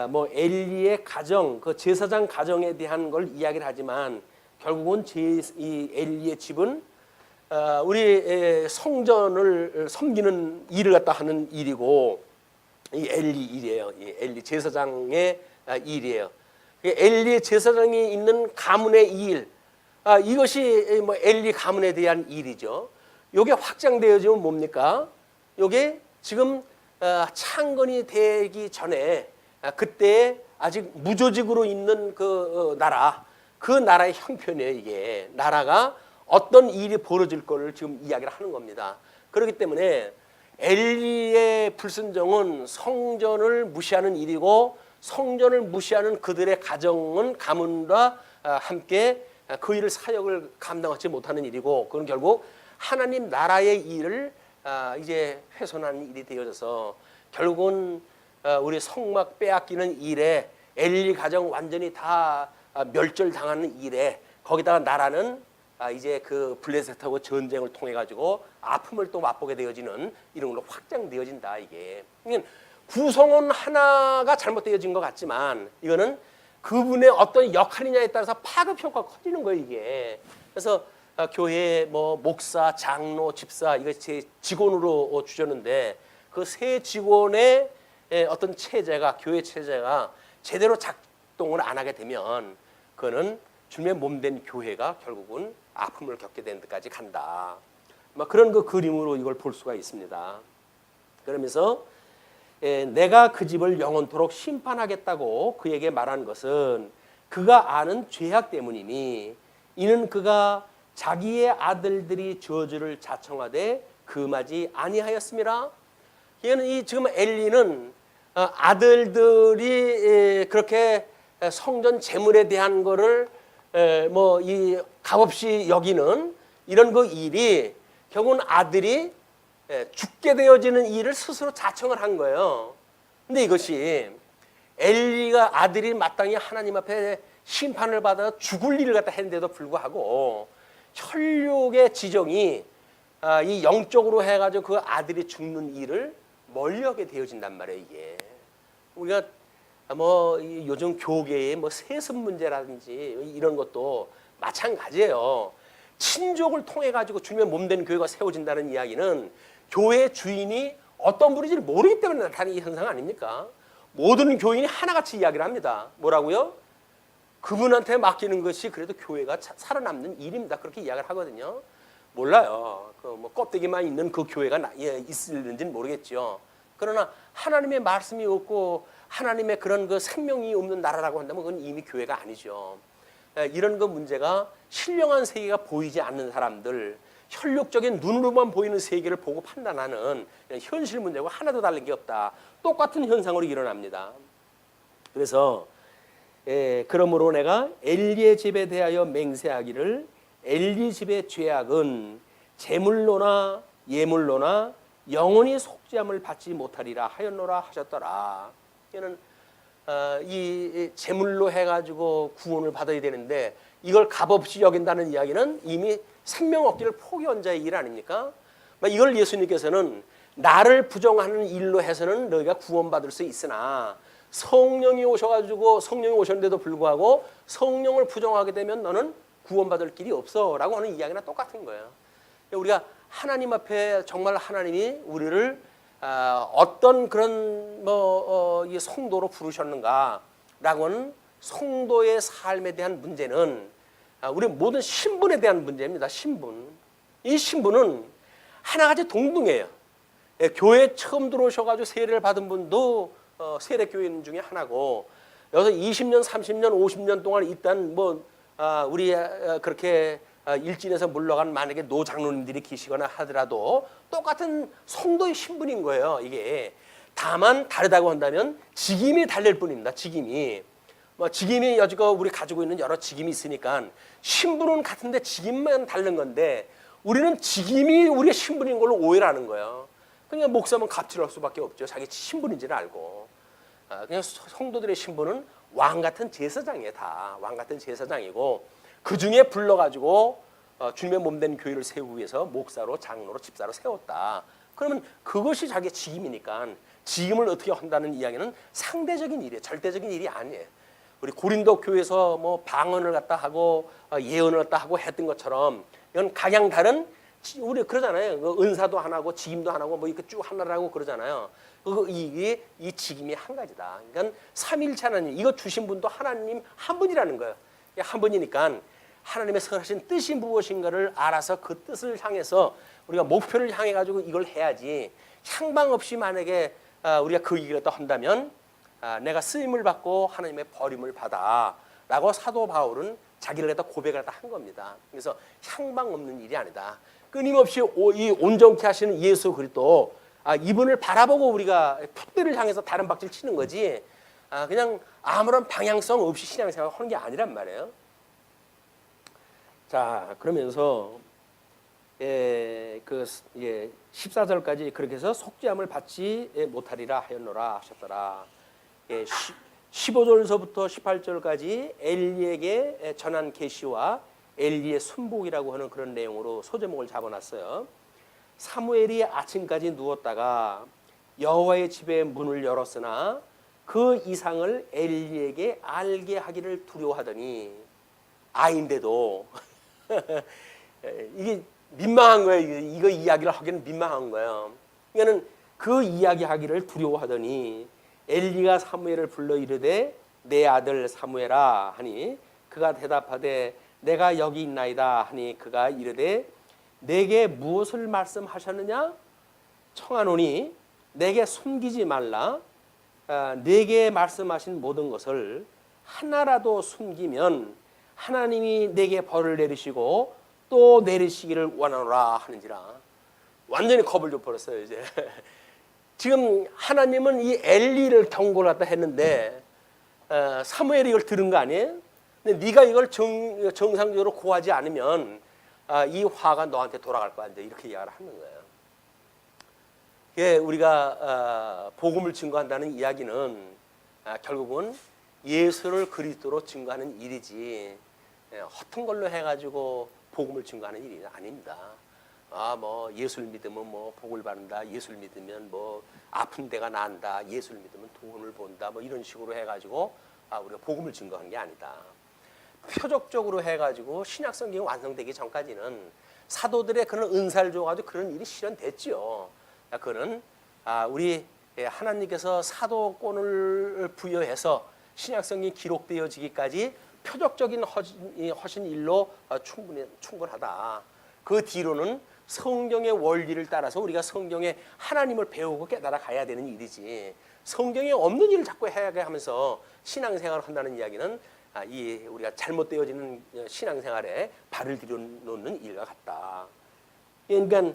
뭐 엘리의 가정, 그 제사장 가정에 대한 걸 이야기를 하지만 결국은 이 엘리의 집은 우리 성전을 섬기는 일을 갖다 하는 일이고 이 엘리 일이에요. 이 엘리 제사장의 일이에요. 엘리 제사장이 있는 가문의 일, 이것이 뭐 엘리 가문에 대한 일이죠. 이게 확장되어지면 뭡니까? 이게 지금 창건이 되기 전에 그때 아직 무조직으로 있는 그 나라, 그 나라의 형편이에요. 이게 나라가 어떤 일이 벌어질 거를 지금 이야기를 하는 겁니다. 그렇기 때문에 엘리의 불순종은 성전을 무시하는 일이고 성전을 무시하는 그들의 가문과 함께 그 일을 사역을 감당하지 못하는 일이고 그건 결국 하나님 나라의 일을 이제 훼손하는 일이 되어져서 결국은 우리 성막 빼앗기는 일에 엘리 가정 완전히 다 멸절당하는 일에 거기다가 나라는 이제 그 블레셋하고 전쟁을 통해 가지고 아픔을 또 맛보게 되어지는 이런 걸로 확장되어진다. 이게 구성원 하나가 잘못되어진 것 같지만 이거는 그분의 어떤 역할이냐에 따라서 파급 효과가 커지는 거예요. 이게 그래서 교회 뭐 목사, 장로, 집사 이거 제 직원으로 주셨는데 그 세 직원의 어떤 체제가 교회 체제가 제대로 작동을 안 하게 되면 그거는 주님의 몸된 교회가 결국은 아픔을 겪게 되는 데까지 간다. 그런 그 그림으로 이걸 볼 수가 있습니다. 그러면서 내가 그 집을 영원토록 심판하겠다고 그에게 말한 것은 그가 아는 죄악 때문이니 이는 그가 자기의 아들들이 저주를 자청하되 금하지 아니하였음이라. 얘는 이 지금 엘리는 아들들이 그렇게 성전 제물에 대한 거를 뭐 이 값없이 여기는 이런 그 일이 결국은 아들이 죽게 되어지는 일을 스스로 자청을 한 거예요. 근데 이것이 엘리가 아들이 마땅히 하나님 앞에 심판을 받아 죽을 일을 갖다 했는데도 불구하고 혈육의 지정이 이 영적으로 해가지고 그 아들이 죽는 일을 멀리하게 되어진단 말이에요. 이게 우리가 뭐 요즘 교계의 뭐 세습 문제라든지 이런 것도 마찬가지예요. 친족을 통해 가지고 주님의 몸된 교회가 세워진다는 이야기는 교회 주인이 어떤 분인지를 모르기 때문에 나타나는 현상 아닙니까? 모든 교인이 하나같이 이야기를 합니다. 뭐라고요? 그분한테 맡기는 것이 그래도 교회가 살아남는 일입니다. 그렇게 이야기를 하거든요. 몰라요. 그 뭐 껍데기만 있는 그 교회가 있을는지는 모르겠죠. 그러나 하나님의 말씀이 없고 하나님의 그런 그 생명이 없는 나라라고 한다면 그건 이미 교회가 아니죠. 이런 그 문제가 신령한 세계가 보이지 않는 사람들, 혈육적인 눈으로만 보이는 세계를 보고 판단하는 현실 문제와 하나도 다른 게 없다. 똑같은 현상으로 일어납니다. 그래서 그러므로 내가 엘리의 집에 대하여 맹세하기를 엘리 집의 죄악은 제물로나 예물로나 영원히 속죄함을 받지 못하리라 하였노라 하셨더라. 이는 이 제물로 해가지고 구원을 받아야 되는데 이걸 값없이 여긴다는 이야기는 이미 생명 얻기를 포기한 자의 일 아닙니까? 이걸 예수님께서는 나를 부정하는 일로 해서는 너희가 구원받을 수 있으나 성령이 오셔가지고 성령이 오셨는데도 불구하고 성령을 부정하게 되면 너는 구원받을 길이 없어 라고 하는 이야기나 똑같은 거예요. 우리가 하나님 앞에 정말 하나님이 우리를 어떤 그런 이 성도로 부르셨는가라고는 성도의 삶에 대한 문제는 우리 모든 신분에 대한 문제입니다. 신분. 이 신분은 하나같이 동등해요. 교회에 처음 들어오셔가지고 세례를 받은 분도 세례교인 중에 하나고 여기서 20년, 30년, 50년 동안 있던 우리 그렇게 일진에서 물러간 만약에 노장로님들이 계시거나 하더라도 똑같은 성도의 신분인 거예요. 이게 다만 다르다고 한다면 직임이 달릴 뿐입니다. 직임이 여지껏 우리 가지고 있는 여러 직임이 있으니까 신분은 같은데 직임만 다른 건데 우리는 직임이 우리의 신분인 걸로 오해를 하는 거예요. 그러니까 목사면 갑질할 수밖에 없죠. 자기 신분인지를 알고. 그냥 성도들의 신분은 왕 같은 제사장이에요. 다 왕 같은 제사장이고 그 중에 불러가지고 주님의 몸된 교회를 세우기 위해서 목사로 장로로 집사로 세웠다. 그러면 그것이 자기의 직임이니까 직임을 어떻게 한다는 이야기는 상대적인 일이에요. 절대적인 일이 아니에요. 우리 고린도 교회에서 방언을 갖다 하고 예언을 갖다 하고 했던 것처럼 이건 각양 다른 우리 그러잖아요. 그 은사도 하나고 직임도 하나고 이렇게 쭉 하나라고 그러잖아요. 이게 이 직임이 한 가지다. 그러니까 삼위일체 하나님 이거 주신 분도 하나님 한 분이라는 거예요. 한 분이니까 하나님의 선하신 뜻이 무엇인가를 알아서 그 뜻을 향해서 우리가 목표를 향해 가지고 이걸 해야지 향방 없이 만약에 우리가 그 얘기를 또 한다면 내가 쓰임을 받고 하나님의 버림을 받아라고 사도 바울은 자기를 갖다 고백을 갖다 한 겁니다. 그래서 향방 없는 일이 아니다. 끊임없이 이 온전케 하시는 예수 그리스도 이분을 바라보고 우리가 풋대를 향해서 다른 박질 치는 거지 그냥 아무런 방향성 없이 신앙생활 하는 게 아니란 말이에요. 자 그러면서 14절까지 그렇게 해서 속죄함을 받지 못하리라 하였노라 하셨더라. 15절서부터 18절까지 엘리에게 전한 계시와 엘리의 순복이라고 하는 그런 내용으로 소제목을 잡아놨어요. 사무엘이 아침까지 누웠다가 여호와의 집의 문을 열었으나 그 이상을 엘리에게 알게 하기를 두려워하더니 아인데도 이게 민망한 거예요. 이거 이야기를 하기는 민망한 거예요. 그러니까는 그 이야기하기를 두려워하더니 엘리가 사무엘을 불러 이르되 내 아들 사무엘아 하니 그가 대답하되 내가 여기 있나이다 하니 그가 이르되 내게 무엇을 말씀하셨느냐? 청하노니 내게 숨기지 말라. 내게 말씀하신 모든 것을 하나라도 숨기면 하나님이 내게 벌을 내리시고 또 내리시기를 원하노라 하는지라. 완전히 겁을 좀 버렸어요 이제. 지금 하나님은 이 엘리를 경고를 갖다 했는데 사무엘이 이걸 들은 거 아니에요? 근데 네가 이걸 정상적으로 고하지 않으면 이 화가 너한테 돌아갈 거야 이제 이렇게 이야기를 하는 거예요. 이게 우리가 복음을 증거한다는 이야기는 결국은 예수를 그리스도로 증거하는 일이지 허튼 걸로 해가지고 복음을 증거하는 일이 아닙니다. 뭐 예수를 믿으면 뭐 복을 받는다. 예수를 믿으면 뭐 아픈 데가 나은다. 예수를 믿으면 돈을 본다. 뭐 이런 식으로 해가지고 우리가 복음을 증거한 게 아니다. 표적적으로 해가지고 신약 성경이 완성되기 전까지는 사도들의 그런 은사를 줘가지고 그런 일이 실현됐죠. 그거는 우리 하나님께서 사도권을 부여해서 신약 성경이 기록되어지기까지 표적적인 허신 일로 충분하다. 그 뒤로는 성경의 원리를 따라서 우리가 성경에 하나님을 배우고 깨달아 가야 되는 일이지 성경에 없는 일을 자꾸 해야 하면서 신앙생활을 한다는 이야기는 이 우리가 잘못되어지는 신앙생활에 발을 들여놓는 일과 같다. 그러니까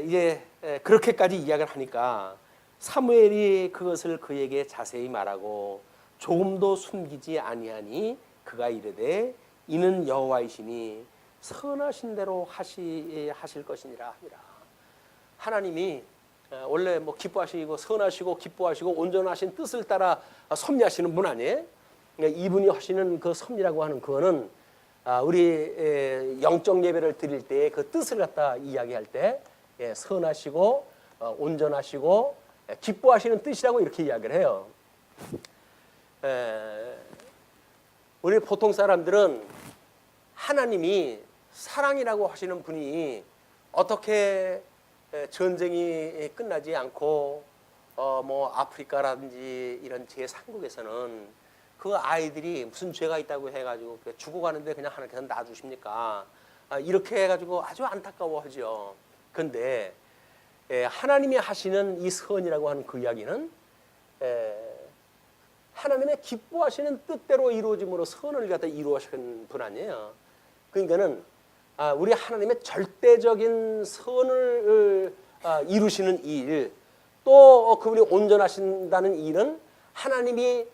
이제 그렇게까지 이야기를 하니까 사무엘이 그것을 그에게 자세히 말하고 조금도 숨기지 아니하니 그가 이르되 이는 여호와이시니 선하신 대로 하실 것이니라 하니라. 하나님이 원래 뭐 기뻐하시고 선하시고 기뻐하시고 온전하신 뜻을 따라 섭리하시는 분 아니에요? 이분이 하시는 그 섭리라고 하는 그거는 우리 영적 예배를 드릴 때 그 뜻을 갖다 이야기할 때 선하시고 온전하시고 기뻐하시는 뜻이라고 이렇게 이야기를 해요. 우리 보통 사람들은 하나님이 사랑이라고 하시는 분이 어떻게 전쟁이 끝나지 않고 뭐 아프리카라든지 이런 제3국에서는 그 아이들이 무슨 죄가 있다고 해가지고 죽어가는데 그냥 하나님께서 놔두십니까? 이렇게 해가지고 아주 안타까워하죠. 그런데 하나님이 하시는 이 선이라고 하는 그 이야기는 하나님의 기뻐하시는 뜻대로 이루어짐으로 선을 갖다 이루어하시는 분 아니에요. 그러니까는 우리 하나님의 절대적인 선을 이루시는 일, 또 그분이 온전하신다는 일은 하나님이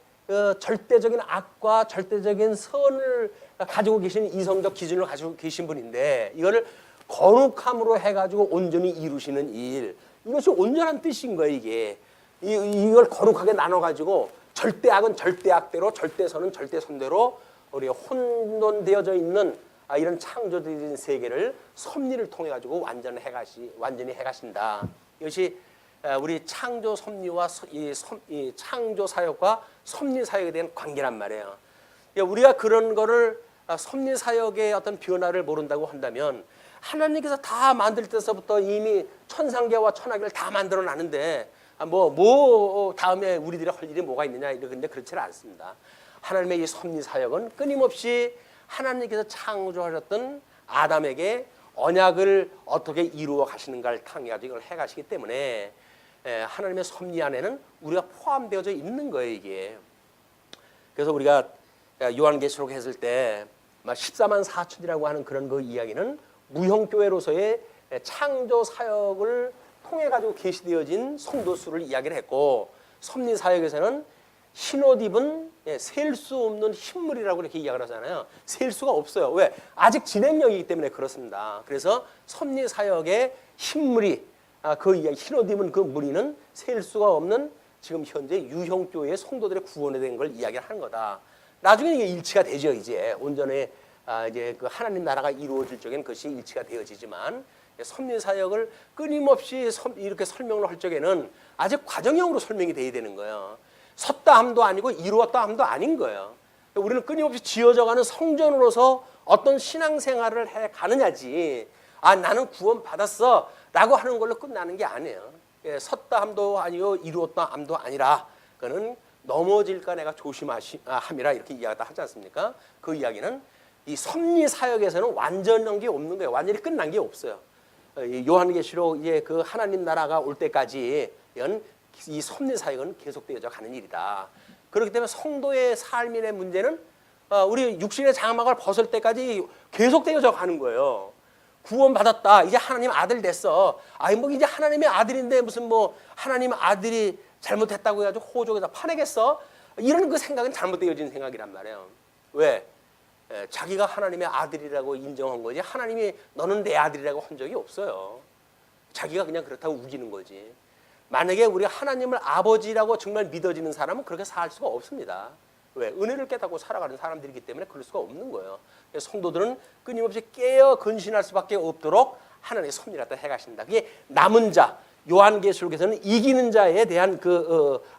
절대적인 악과 절대적인 선을 가지고 계신 이성적 기준을 가지고 계신 분인데 이거를 거룩함으로 해가지고 온전히 이루시는 일, 이것이 온전한 뜻인 거예요. 이걸 거룩하게 나눠가지고 절대악은 절대악대로, 절대선은 절대선대로 우리 혼돈되어져 있는 이런 창조된 세계를 섭리를 통해 가지고 완전히 해가신다. 이것이 우리 창조 섭리와 이 창조 사역과 섭리 사역에 대한 관계란 말이에요. 우리가 그런 거를 섭리 사역의 어떤 변화를 모른다고 한다면 하나님께서 다 만들 때서부터 이미 천상계와 천하계를 다 만들어 놨는데 뭐 다음에 우리들이 할 일이 뭐가 있느냐 이런데 그렇지는 않습니다. 하나님의 이 섭리 사역은 끊임없이 하나님께서 창조하셨던 아담에게 언약을 어떻게 이루어 가시는가를 통해서 이걸 해가시기 때문에 하나님의 섭리 안에는 우리가 포함되어져 있는 거예요 이게. 그래서 우리가 요한계시록 했을 때 14만 4천이라고 하는 그런 그 이야기는 무형교회로서의 창조 사역을 통해 가지고 계시되어진 성도 수를 이야기를 했고, 섭리 사역에서는 흰옷 입은 셀 수 없는 흰물이라고 이렇게 이야기를 하잖아요. 셀 수가 없어요. 왜? 아직 진행형이기 때문에 그렇습니다. 그래서 섭리 사역의 흰물이 그 이야기, 흰옷 입은 그 무리는 셀 수가 없는 지금 현재 유형교회의 성도들의 구원에 대한 걸 이야기하는 거다. 나중에 이게 일치가 되죠. 이제 온전히 이제 그 하나님 나라가 이루어질 적엔 그것이 일치가 되어지지만 섭리 사역을 끊임없이 이렇게 설명을 할 적에는 아직 과정형으로 설명이 돼야 되는 거예요. 섰다 함도 아니고 이루었다 함도 아닌 거예요. 우리는 끊임없이 지어져가는 성전으로서 어떤 신앙생활을 해 가느냐지, 나는 구원 받았어 라고 하는 걸로 끝나는 게 아니에요. 섰다 함도 아니고 이루었다 함도 아니라 그는 넘어질까 내가 조심함이라 이렇게 이야기하지 않습니까? 그 이야기는 이 섭리 사역에서는 완전한 게 없는 거예요. 완전히 끝난 게 없어요. 요한계시록 이제 그 하나님 나라가 올 때까지 이 섭리 사역은 계속되어져 가는 일이다. 그렇기 때문에 성도의 삶의 문제는 우리 육신의 장막을 벗을 때까지 계속되어져 가는 거예요. 구원받았다. 이제 하나님 아들 됐어. 아니 뭐 이제 하나님의 아들인데 무슨 뭐 하나님 아들이 잘못했다고 해가지고 호적에다 파내겠어? 이런 그 생각은 잘못되어진 생각이란 말이에요. 왜? 자기가 하나님의 아들이라고 인정한 거지 하나님이 너는 내 아들이라고 한 적이 없어요. 자기가 그냥 그렇다고 우기는 거지. 만약에 우리가 하나님을 아버지라고 정말 믿어지는 사람은 그렇게 살 수가 없습니다. 왜? 은혜를 깨닫고 살아가는 사람들이기 때문에 그럴 수가 없는 거예요. 성도들은 끊임없이 깨어 근신할 수밖에 없도록 하나님의 섭리를 갖다 해가신다. 그게 남은 자, 요한계시록에서는 이기는 자에 대한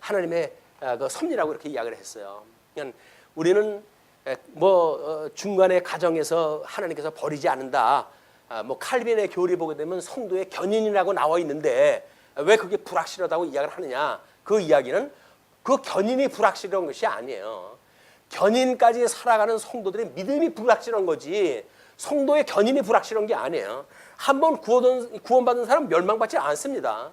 하나님의 그 섭리라고 이렇게 이야기를 했어요. 그러니까 우리는 중간에 가정에서 하나님께서 버리지 않는다. 칼빈의 교리 보게 되면 성도의 견인이라고 나와 있는데 왜 그게 불확실하다고 이야기를 하느냐? 그 이야기는 그 견인이 불확실한 것이 아니에요. 견인까지 살아가는 성도들의 믿음이 불확실한 거지 성도의 견인이 불확실한 게 아니에요. 한번 구원받은 사람은 멸망받지 않습니다.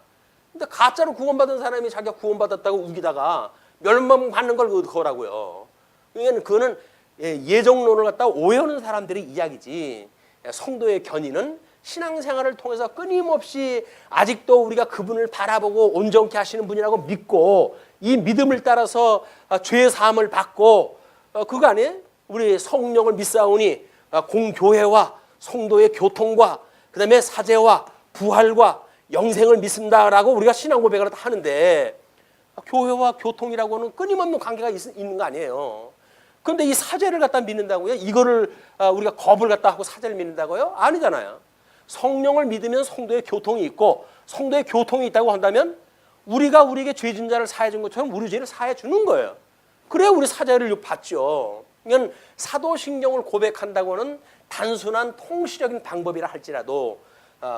근데 가짜로 구원받은 사람이 자기가 구원받았다고 우기다가 멸망받는 걸 그거라고요. 그러니까 그거는 예정론을 갖다 오해하는 사람들의 이야기지. 성도의 견인은 신앙생활을 통해서 끊임없이 아직도 우리가 그분을 바라보고 온전케 하시는 분이라고 믿고 이 믿음을 따라서 죄의 사함을 받고 그거 아니에요? 우리 성령을 믿사오니 공교회와 성도의 교통과 그 다음에 사제와 부활과 영생을 믿습니다라고 우리가 신앙 고백을 하는데 교회와 교통이라고는 끊임없는 관계가 있는 거 아니에요. 그런데 이 사제를 갖다 믿는다고요? 이거를 우리가 겁을 갖다 하고 사제를 믿는다고요? 아니잖아요. 성령을 믿으면 성도의 교통이 있고 성도의 교통이 있다고 한다면 우리가 우리에게 죄 진 자를 사해 준 것처럼 우리 죄를 사해 주는 거예요. 그래야 우리 사제를 받죠. 그러니까 사도신경을 고백한다고는 단순한 통시적인 방법이라 할지라도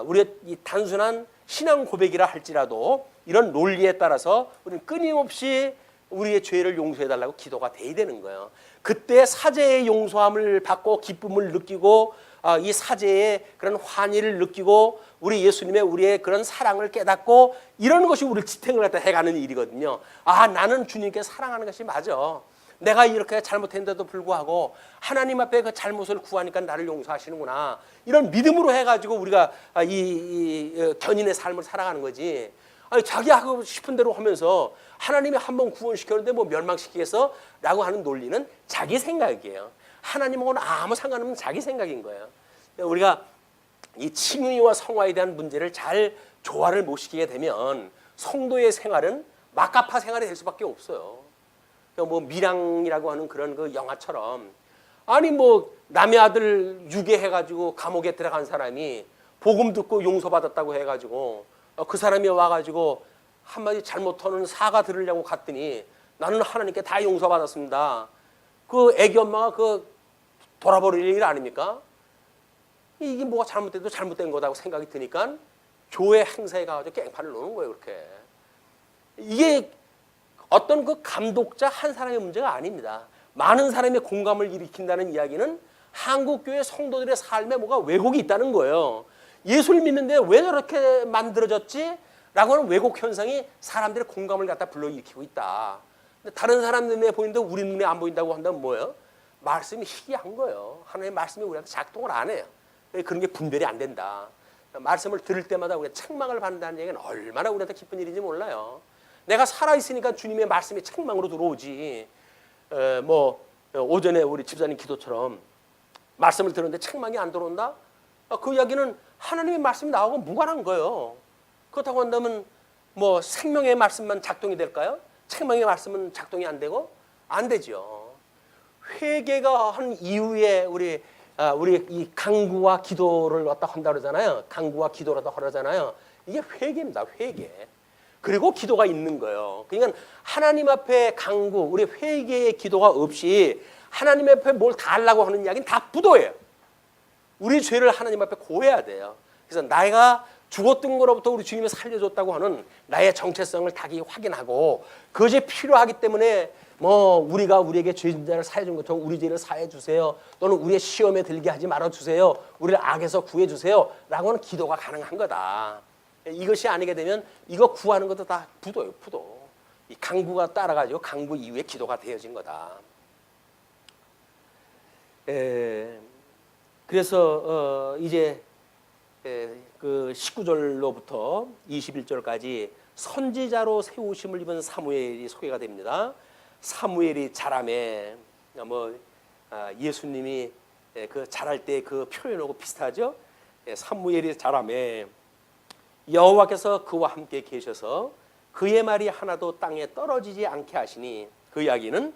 우리의 이 단순한 신앙 고백이라 할지라도 이런 논리에 따라서 우리는 끊임없이 우리의 죄를 용서해달라고 기도가 돼야 되는 거예요. 그때 사제의 용서함을 받고 기쁨을 느끼고 이 사제의 그런 환희를 느끼고 우리 예수님의 우리의 그런 사랑을 깨닫고 이런 것이 우리를 지탱을 갖다 해가는 일이거든요. 나는 주님께 사랑하는 것이 맞아. 내가 이렇게 잘못했는데도 불구하고 하나님 앞에 그 잘못을 구하니까 나를 용서하시는구나. 이런 믿음으로 해가지고 우리가 이 견인의 삶을 살아가는 거지. 아니 자기 하고 싶은 대로 하면서 하나님이 한번 구원시켰는데 뭐 멸망시키겠어? 라고 하는 논리는 자기 생각이에요. 하나님하고는 아무 상관없는 자기 생각인 거예요. 우리가 이 칭의와 성화에 대한 문제를 잘 조화를 못 시키게 되면 성도의 생활은 막가파 생활이 될 수밖에 없어요. 뭐 밀양이라고 하는 그런 그 영화처럼 아니 뭐 남의 아들 유괴해가지고 감옥에 들어간 사람이 복음 듣고 용서받았다고 해가지고 그 사람이 와가지고 한마디 잘못하는 사과 들으려고 갔더니 나는 하나님께 다 용서받았습니다. 그 애기 엄마가 그 돌아버릴 일 아닙니까? 이게 뭐가 잘못돼도 잘못된 거다고 생각이 드니까 교회 행사에 가가지고 깽판을 놓는 거예요. 그렇게 이게 어떤 그 감독자 한 사람의 문제가 아닙니다. 많은 사람의 공감을 일으킨다는 이야기는 한국교회 성도들의 삶에 뭐가 왜곡이 있다는 거예요. 예수를 믿는데 왜 저렇게 만들어졌지? 라고 하는 왜곡 현상이 사람들의 공감을 갖다 불러일으키고 있다. 근데 다른 사람 눈에 보이는데 우리 눈에 안 보인다고 한다면 뭐예요? 말씀이 희귀한 거예요. 하나님의 말씀이 우리한테 작동을 안 해요. 그런 게 분별이 안 된다. 말씀을 들을 때마다 우리가 책망을 받는다는 얘기는 얼마나 우리한테 기쁜 일인지 몰라요. 내가 살아있으니까 주님의 말씀이 책망으로 들어오지. 오전에 우리 집사님 기도처럼 말씀을 들었는데 책망이 안 들어온다? 그 이야기는 하나님의 말씀이 나오고 무관한 거예요. 그렇다고 한다면 뭐 생명의 말씀만 작동이 될까요? 책망의 말씀은 작동이 안 되고? 안 되죠. 회개가 한 이후에 우리 이 강구와 기도를 갖다 한다 그러잖아요. 강구와 기도를 갖다 하잖아요. 이게 회개입니다. 회개. 그리고 기도가 있는 거예요. 그러니까 하나님 앞에 강구, 우리 회개의 기도가 없이 하나님 앞에 뭘 다 하려고 하는 이야기는 다 부도예요. 우리 죄를 하나님 앞에 고해야 돼요. 그래서 내가 죽었던 거로부터 우리 주님이 살려줬다고 하는 나의 정체성을 다시 확인하고 그것이 필요하기 때문에 뭐 우리가 우리에게 죄진자를 사해 준 것처럼 우리 죄를 사해 주세요. 또는 우리의 시험에 들게 하지 말아 주세요. 우리를 악에서 구해 주세요. 라고 하는 기도가 가능한 거다. 이것이 아니게 되면 이거 구하는 것도 다 부도예요, 부도. 이 강구가 따라가지고 강구 이후에 기도가 되어진 거다. 그래서 이제 그 19절로부터 21절까지 선지자로 세우심을 입은 사무엘이 소개가 됩니다. 사무엘이 자라매 뭐 예수님이 그 자랄 때 그 표현하고 비슷하죠. 사무엘이 자라매 여호와께서 그와 함께 계셔서 그의 말이 하나도 땅에 떨어지지 않게 하시니 그 이야기는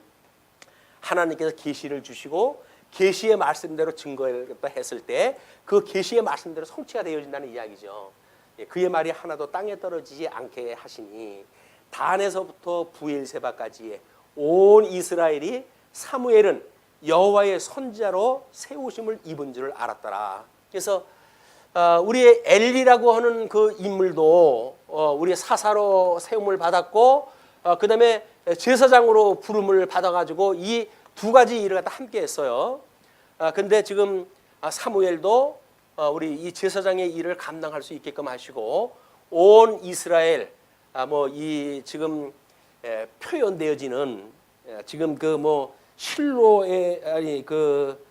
하나님께서 계시를 주시고 계시의 말씀대로 증거했다 했을 때 그 계시의 말씀대로 성취가 되어진다는 이야기죠. 그의 말이 하나도 땅에 떨어지지 않게 하시니 단에서부터 부엘세바까지의 온 이스라엘이 사무엘은 여호와의 선지자로 세우심을 입은 줄을 알았더라. 그래서 우리의 엘리라고 하는 그 인물도 우리의 사사로 세움을 받았고 그 다음에 제사장으로 부름을 받아가지고 이 두 가지 일을 갖다 함께 했어요. 근데 지금 사무엘도 우리 이 제사장의 일을 감당할 수 있게끔 하시고 온 이스라엘 뭐 이 지금 표현되어지는 지금 그 뭐 실로의 아니 그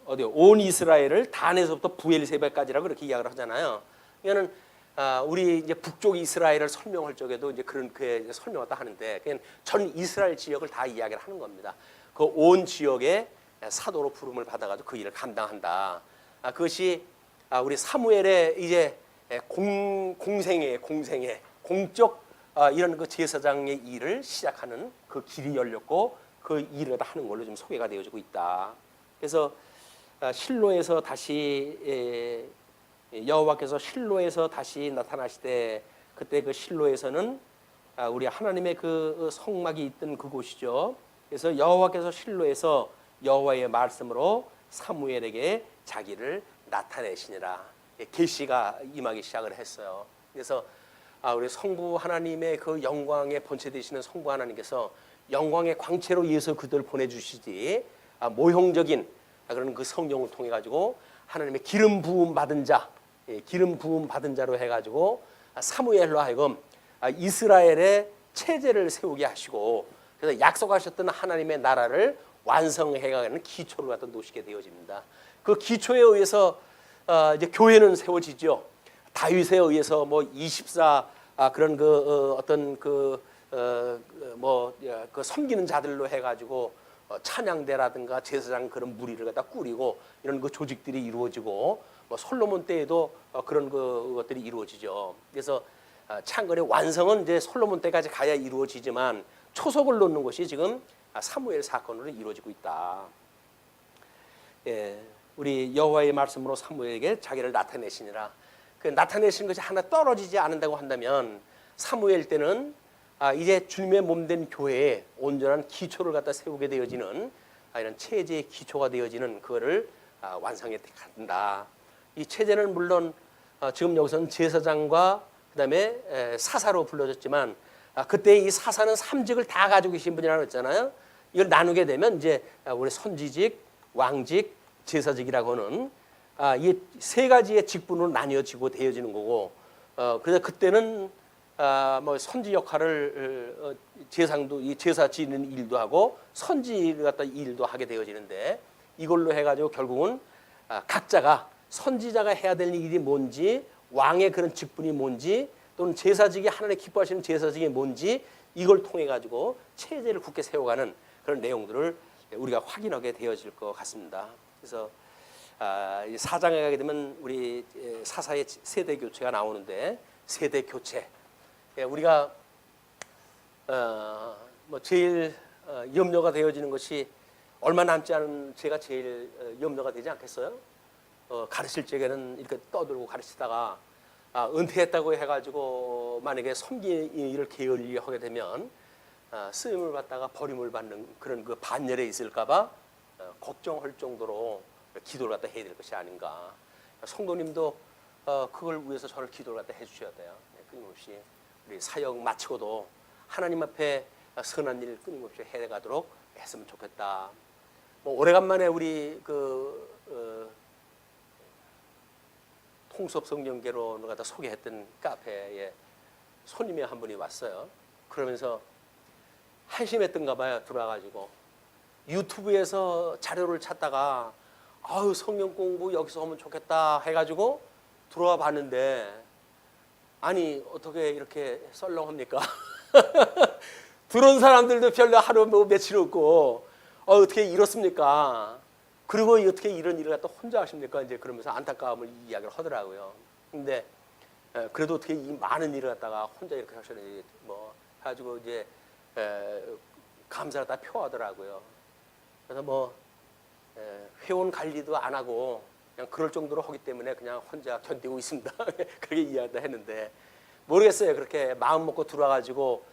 어디요? 온 이스라엘을 단에서부터 부엘세바까지라고 그렇게 이야기를 하잖아요. 이거는 우리 이제 북쪽 이스라엘을 설명할 적에도 이제 그렇게 설명하다 하는데 그냥 전 이스라엘 지역을 다 이야기를 하는 겁니다. 그 온 지역에 사도로 부름을 받아가지고 그 일을 감당한다. 그것이 우리 사무엘의 이제 공생의 공적 이런 그 제사장의 일을 시작하는 그 길이 열렸고 그 일을 하는 걸로 좀 소개가 되어지고 있다. 그래서 실로에서 다시 여호와께서 실로에서 다시 나타나시되 그때 그 실로에서는 우리 하나님의 그 성막이 있던 그곳이죠. 그래서 여호와께서 실로에서 여호와의 말씀으로 사무엘에게 자기를 나타내시니라. 계시가 임하기 시작을 했어요. 그래서 우리 성부 하나님의 그 영광의 본체 되시는 성부 하나님께서 영광의 광채로 예수 그들을 보내주시지 모형적인 그런 그 성령을 통해 가지고 하나님의 기름 부음 받은 자, 기름 부음 받은 자로 해가지고 사무엘로 하여금 이스라엘의 체제를 세우게 하시고 그래서 약속하셨던 하나님의 나라를 완성해가는 기초를 갖다 놓으시게 되어집니다. 그 기초에 의해서 이제 교회는 세워지죠. 다윗에 의해서 뭐 24 그런 그 어떤 그 뭐 그 섬기는 자들로 해가지고 찬양대라든가 제사장 그런 무리를 갖다 꾸리고 이런 그 조직들이 이루어지고 뭐 솔로몬 때에도 그런 것들이 이루어지죠. 그래서 창건의 완성은 이제 솔로몬 때까지 가야 이루어지지만 초석을 놓는 것이 지금 사무엘 사건으로 이루어지고 있다. 예, 우리 여호와의 말씀으로 사무엘에게 자기를 나타내시니라. 그 나타내신 것이 하나 떨어지지 않는다고 한다면 사무엘 때는 이제 주님의 몸된 교회에 온전한 기초를 갖다 세우게 되어지는 이런 체제의 기초가 되어지는 그거를 완성해 간다. 이 체제는 물론 지금 여기서는 제사장과 그다음에 사사로 불러졌지만 그때 이 사사는 3직을 다 가지고 계신 분이라고 했잖아요. 이걸 나누게 되면 이제 우리 선지직, 왕직, 제사직이라고 하는 이 세 가지의 직분으로 나뉘어지고 되어지는 거고 그래서 그때는 뭐 선지 역할을 제상도 이 제사 지는 일도 하고 선지를 갖다 일도 하게 되어지는데 이걸로 해가지고 결국은 각자가 선지자가 해야 될 일이 뭔지 왕의 그런 직분이 뭔지 또는 제사직이 하나님 기뻐하시는 제사직이 뭔지 이걸 통해 가지고 체제를 굳게 세워가는 그런 내용들을 우리가 확인하게 되어질 것 같습니다. 그래서 4장에 가게 되면 우리 사사의 세대 교체가 나오는데 세대 교체 우리가 뭐 제일 염려가 되어지는 것이 얼마 남지 않은 제가 제일 염려가 되지 않겠어요? 가르칠 적에는 이렇게 떠들고 가르치다가 은퇴했다고 해가지고 만약에 섬기는 일을 게을리 하게 되면 쓰임을 받다가 버림을 받는 그런 그 반열에 있을까봐 걱정할 정도로 기도를 갖다 해야 될 것이 아닌가. 성도님도 그걸 위해서 저를 기도를 갖다 해주셔야 돼요. 끊임없이 우리 사역 마치고도 하나님 앞에 선한 일 끊임없이 해가도록 했으면 좋겠다. 뭐 오래간만에 우리 통섭 성경개론을 갖다 소개했던 카페에 손님이 한 분이 왔어요. 그러면서 한심했던가 봐요. 들어와가지고 유튜브에서 자료를 찾다가 아유 성경 공부 여기서 하면 좋겠다 해가지고 들어와 봤는데 아니 어떻게 이렇게 썰렁합니까? 들어온 사람들도 별로 하루 뭐 며칠 없고 어떻게 이렇습니까? 그리고 어떻게 이런 일을 갖다 혼자 하십니까? 이제 그러면서 안타까움을 이야기를 하더라고요. 근데 그래도 어떻게 이 많은 일을 갖다가 혼자 이렇게 하시니 뭐 해가지고 이제 감사를 다 표하더라고요. 그래서 뭐 회원 관리도 안 하고 그냥 그럴 정도로 하기 때문에 그냥 혼자 견디고 있습니다. 그렇게 이야기를 했는데 모르겠어요. 그렇게 마음 먹고 들어와가지고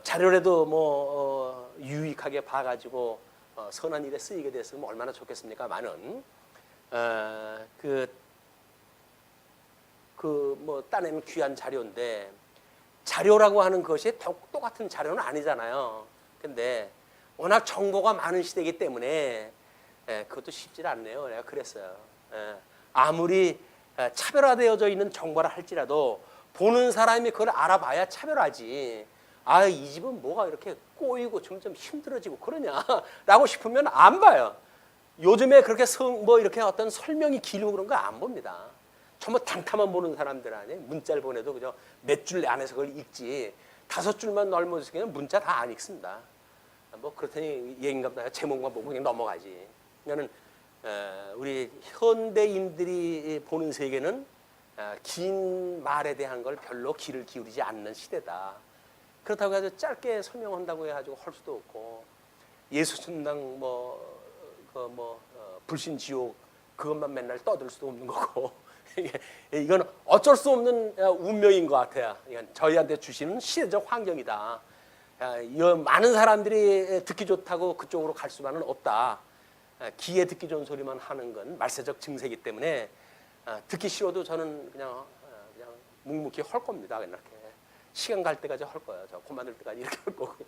자료라도 뭐 유익하게 봐가지고 선한 일에 쓰이게 됐으면 얼마나 좋겠습니까? 많은 뭐 따내는 귀한 자료인데 자료라고 하는 것이 똑같은 자료는 아니잖아요. 근데 워낙 정보가 많은 시대이기 때문에 그것도 쉽지 않네요. 내가 그랬어요. 아무리 차별화되어져 있는 정보라 할지라도 보는 사람이 그걸 알아봐야 차별하지. 아, 이 집은 뭐가 이렇게 꼬이고 점점 힘들어지고 그러냐라고 싶으면 안 봐요. 요즘에 그렇게 뭐 이렇게 어떤 설명이 길고 그런 거 안 봅니다. 전부 단타만 보는 사람들 아니에요. 문자를 보내도 그저 몇 줄 안에서 그걸 읽지 5줄만 넓어서 그냥 문자 다 안 읽습니다. 뭐 그렇다니 얘기인가 제목만 보고 그냥 넘어가지. 그러니까는 우리 현대인들이 보는 세계는 긴 말에 대한 걸 별로 귀를 기울이지 않는 시대다. 그렇다고 해서 짧게 설명한다고 해가지고 할 수도 없고 예수천당 불신지옥 그것만 맨날 떠들 수도 없는 거고 이건 어쩔 수 없는 운명인 것 같아요. 이건 저희한테 주시는 시대적 환경이다. 많은 사람들이 듣기 좋다고 그쪽으로 갈 수만은 없다. 귀에 듣기 좋은 소리만 하는 건 말세적 증세이기 때문에 듣기 싫어도 저는 그냥 묵묵히 할 겁니다. 이렇게 시간 갈 때까지 할 거예요. 저 그만둘 때까지 이렇게 할 거고.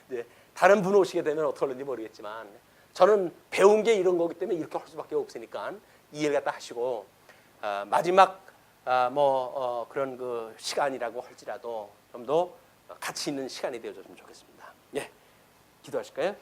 이제 다른 분 오시게 되면 어떻게 하는지 모르겠지만 저는 배운 게 이런 거기 때문에 이렇게 할 수밖에 없으니까 이해를 갖다 하시고 마지막 그런 그 시간이라고 할지라도 좀 더 가치 있는 시간이 되어줬으면 좋겠습니다. 예, 기도하실까요?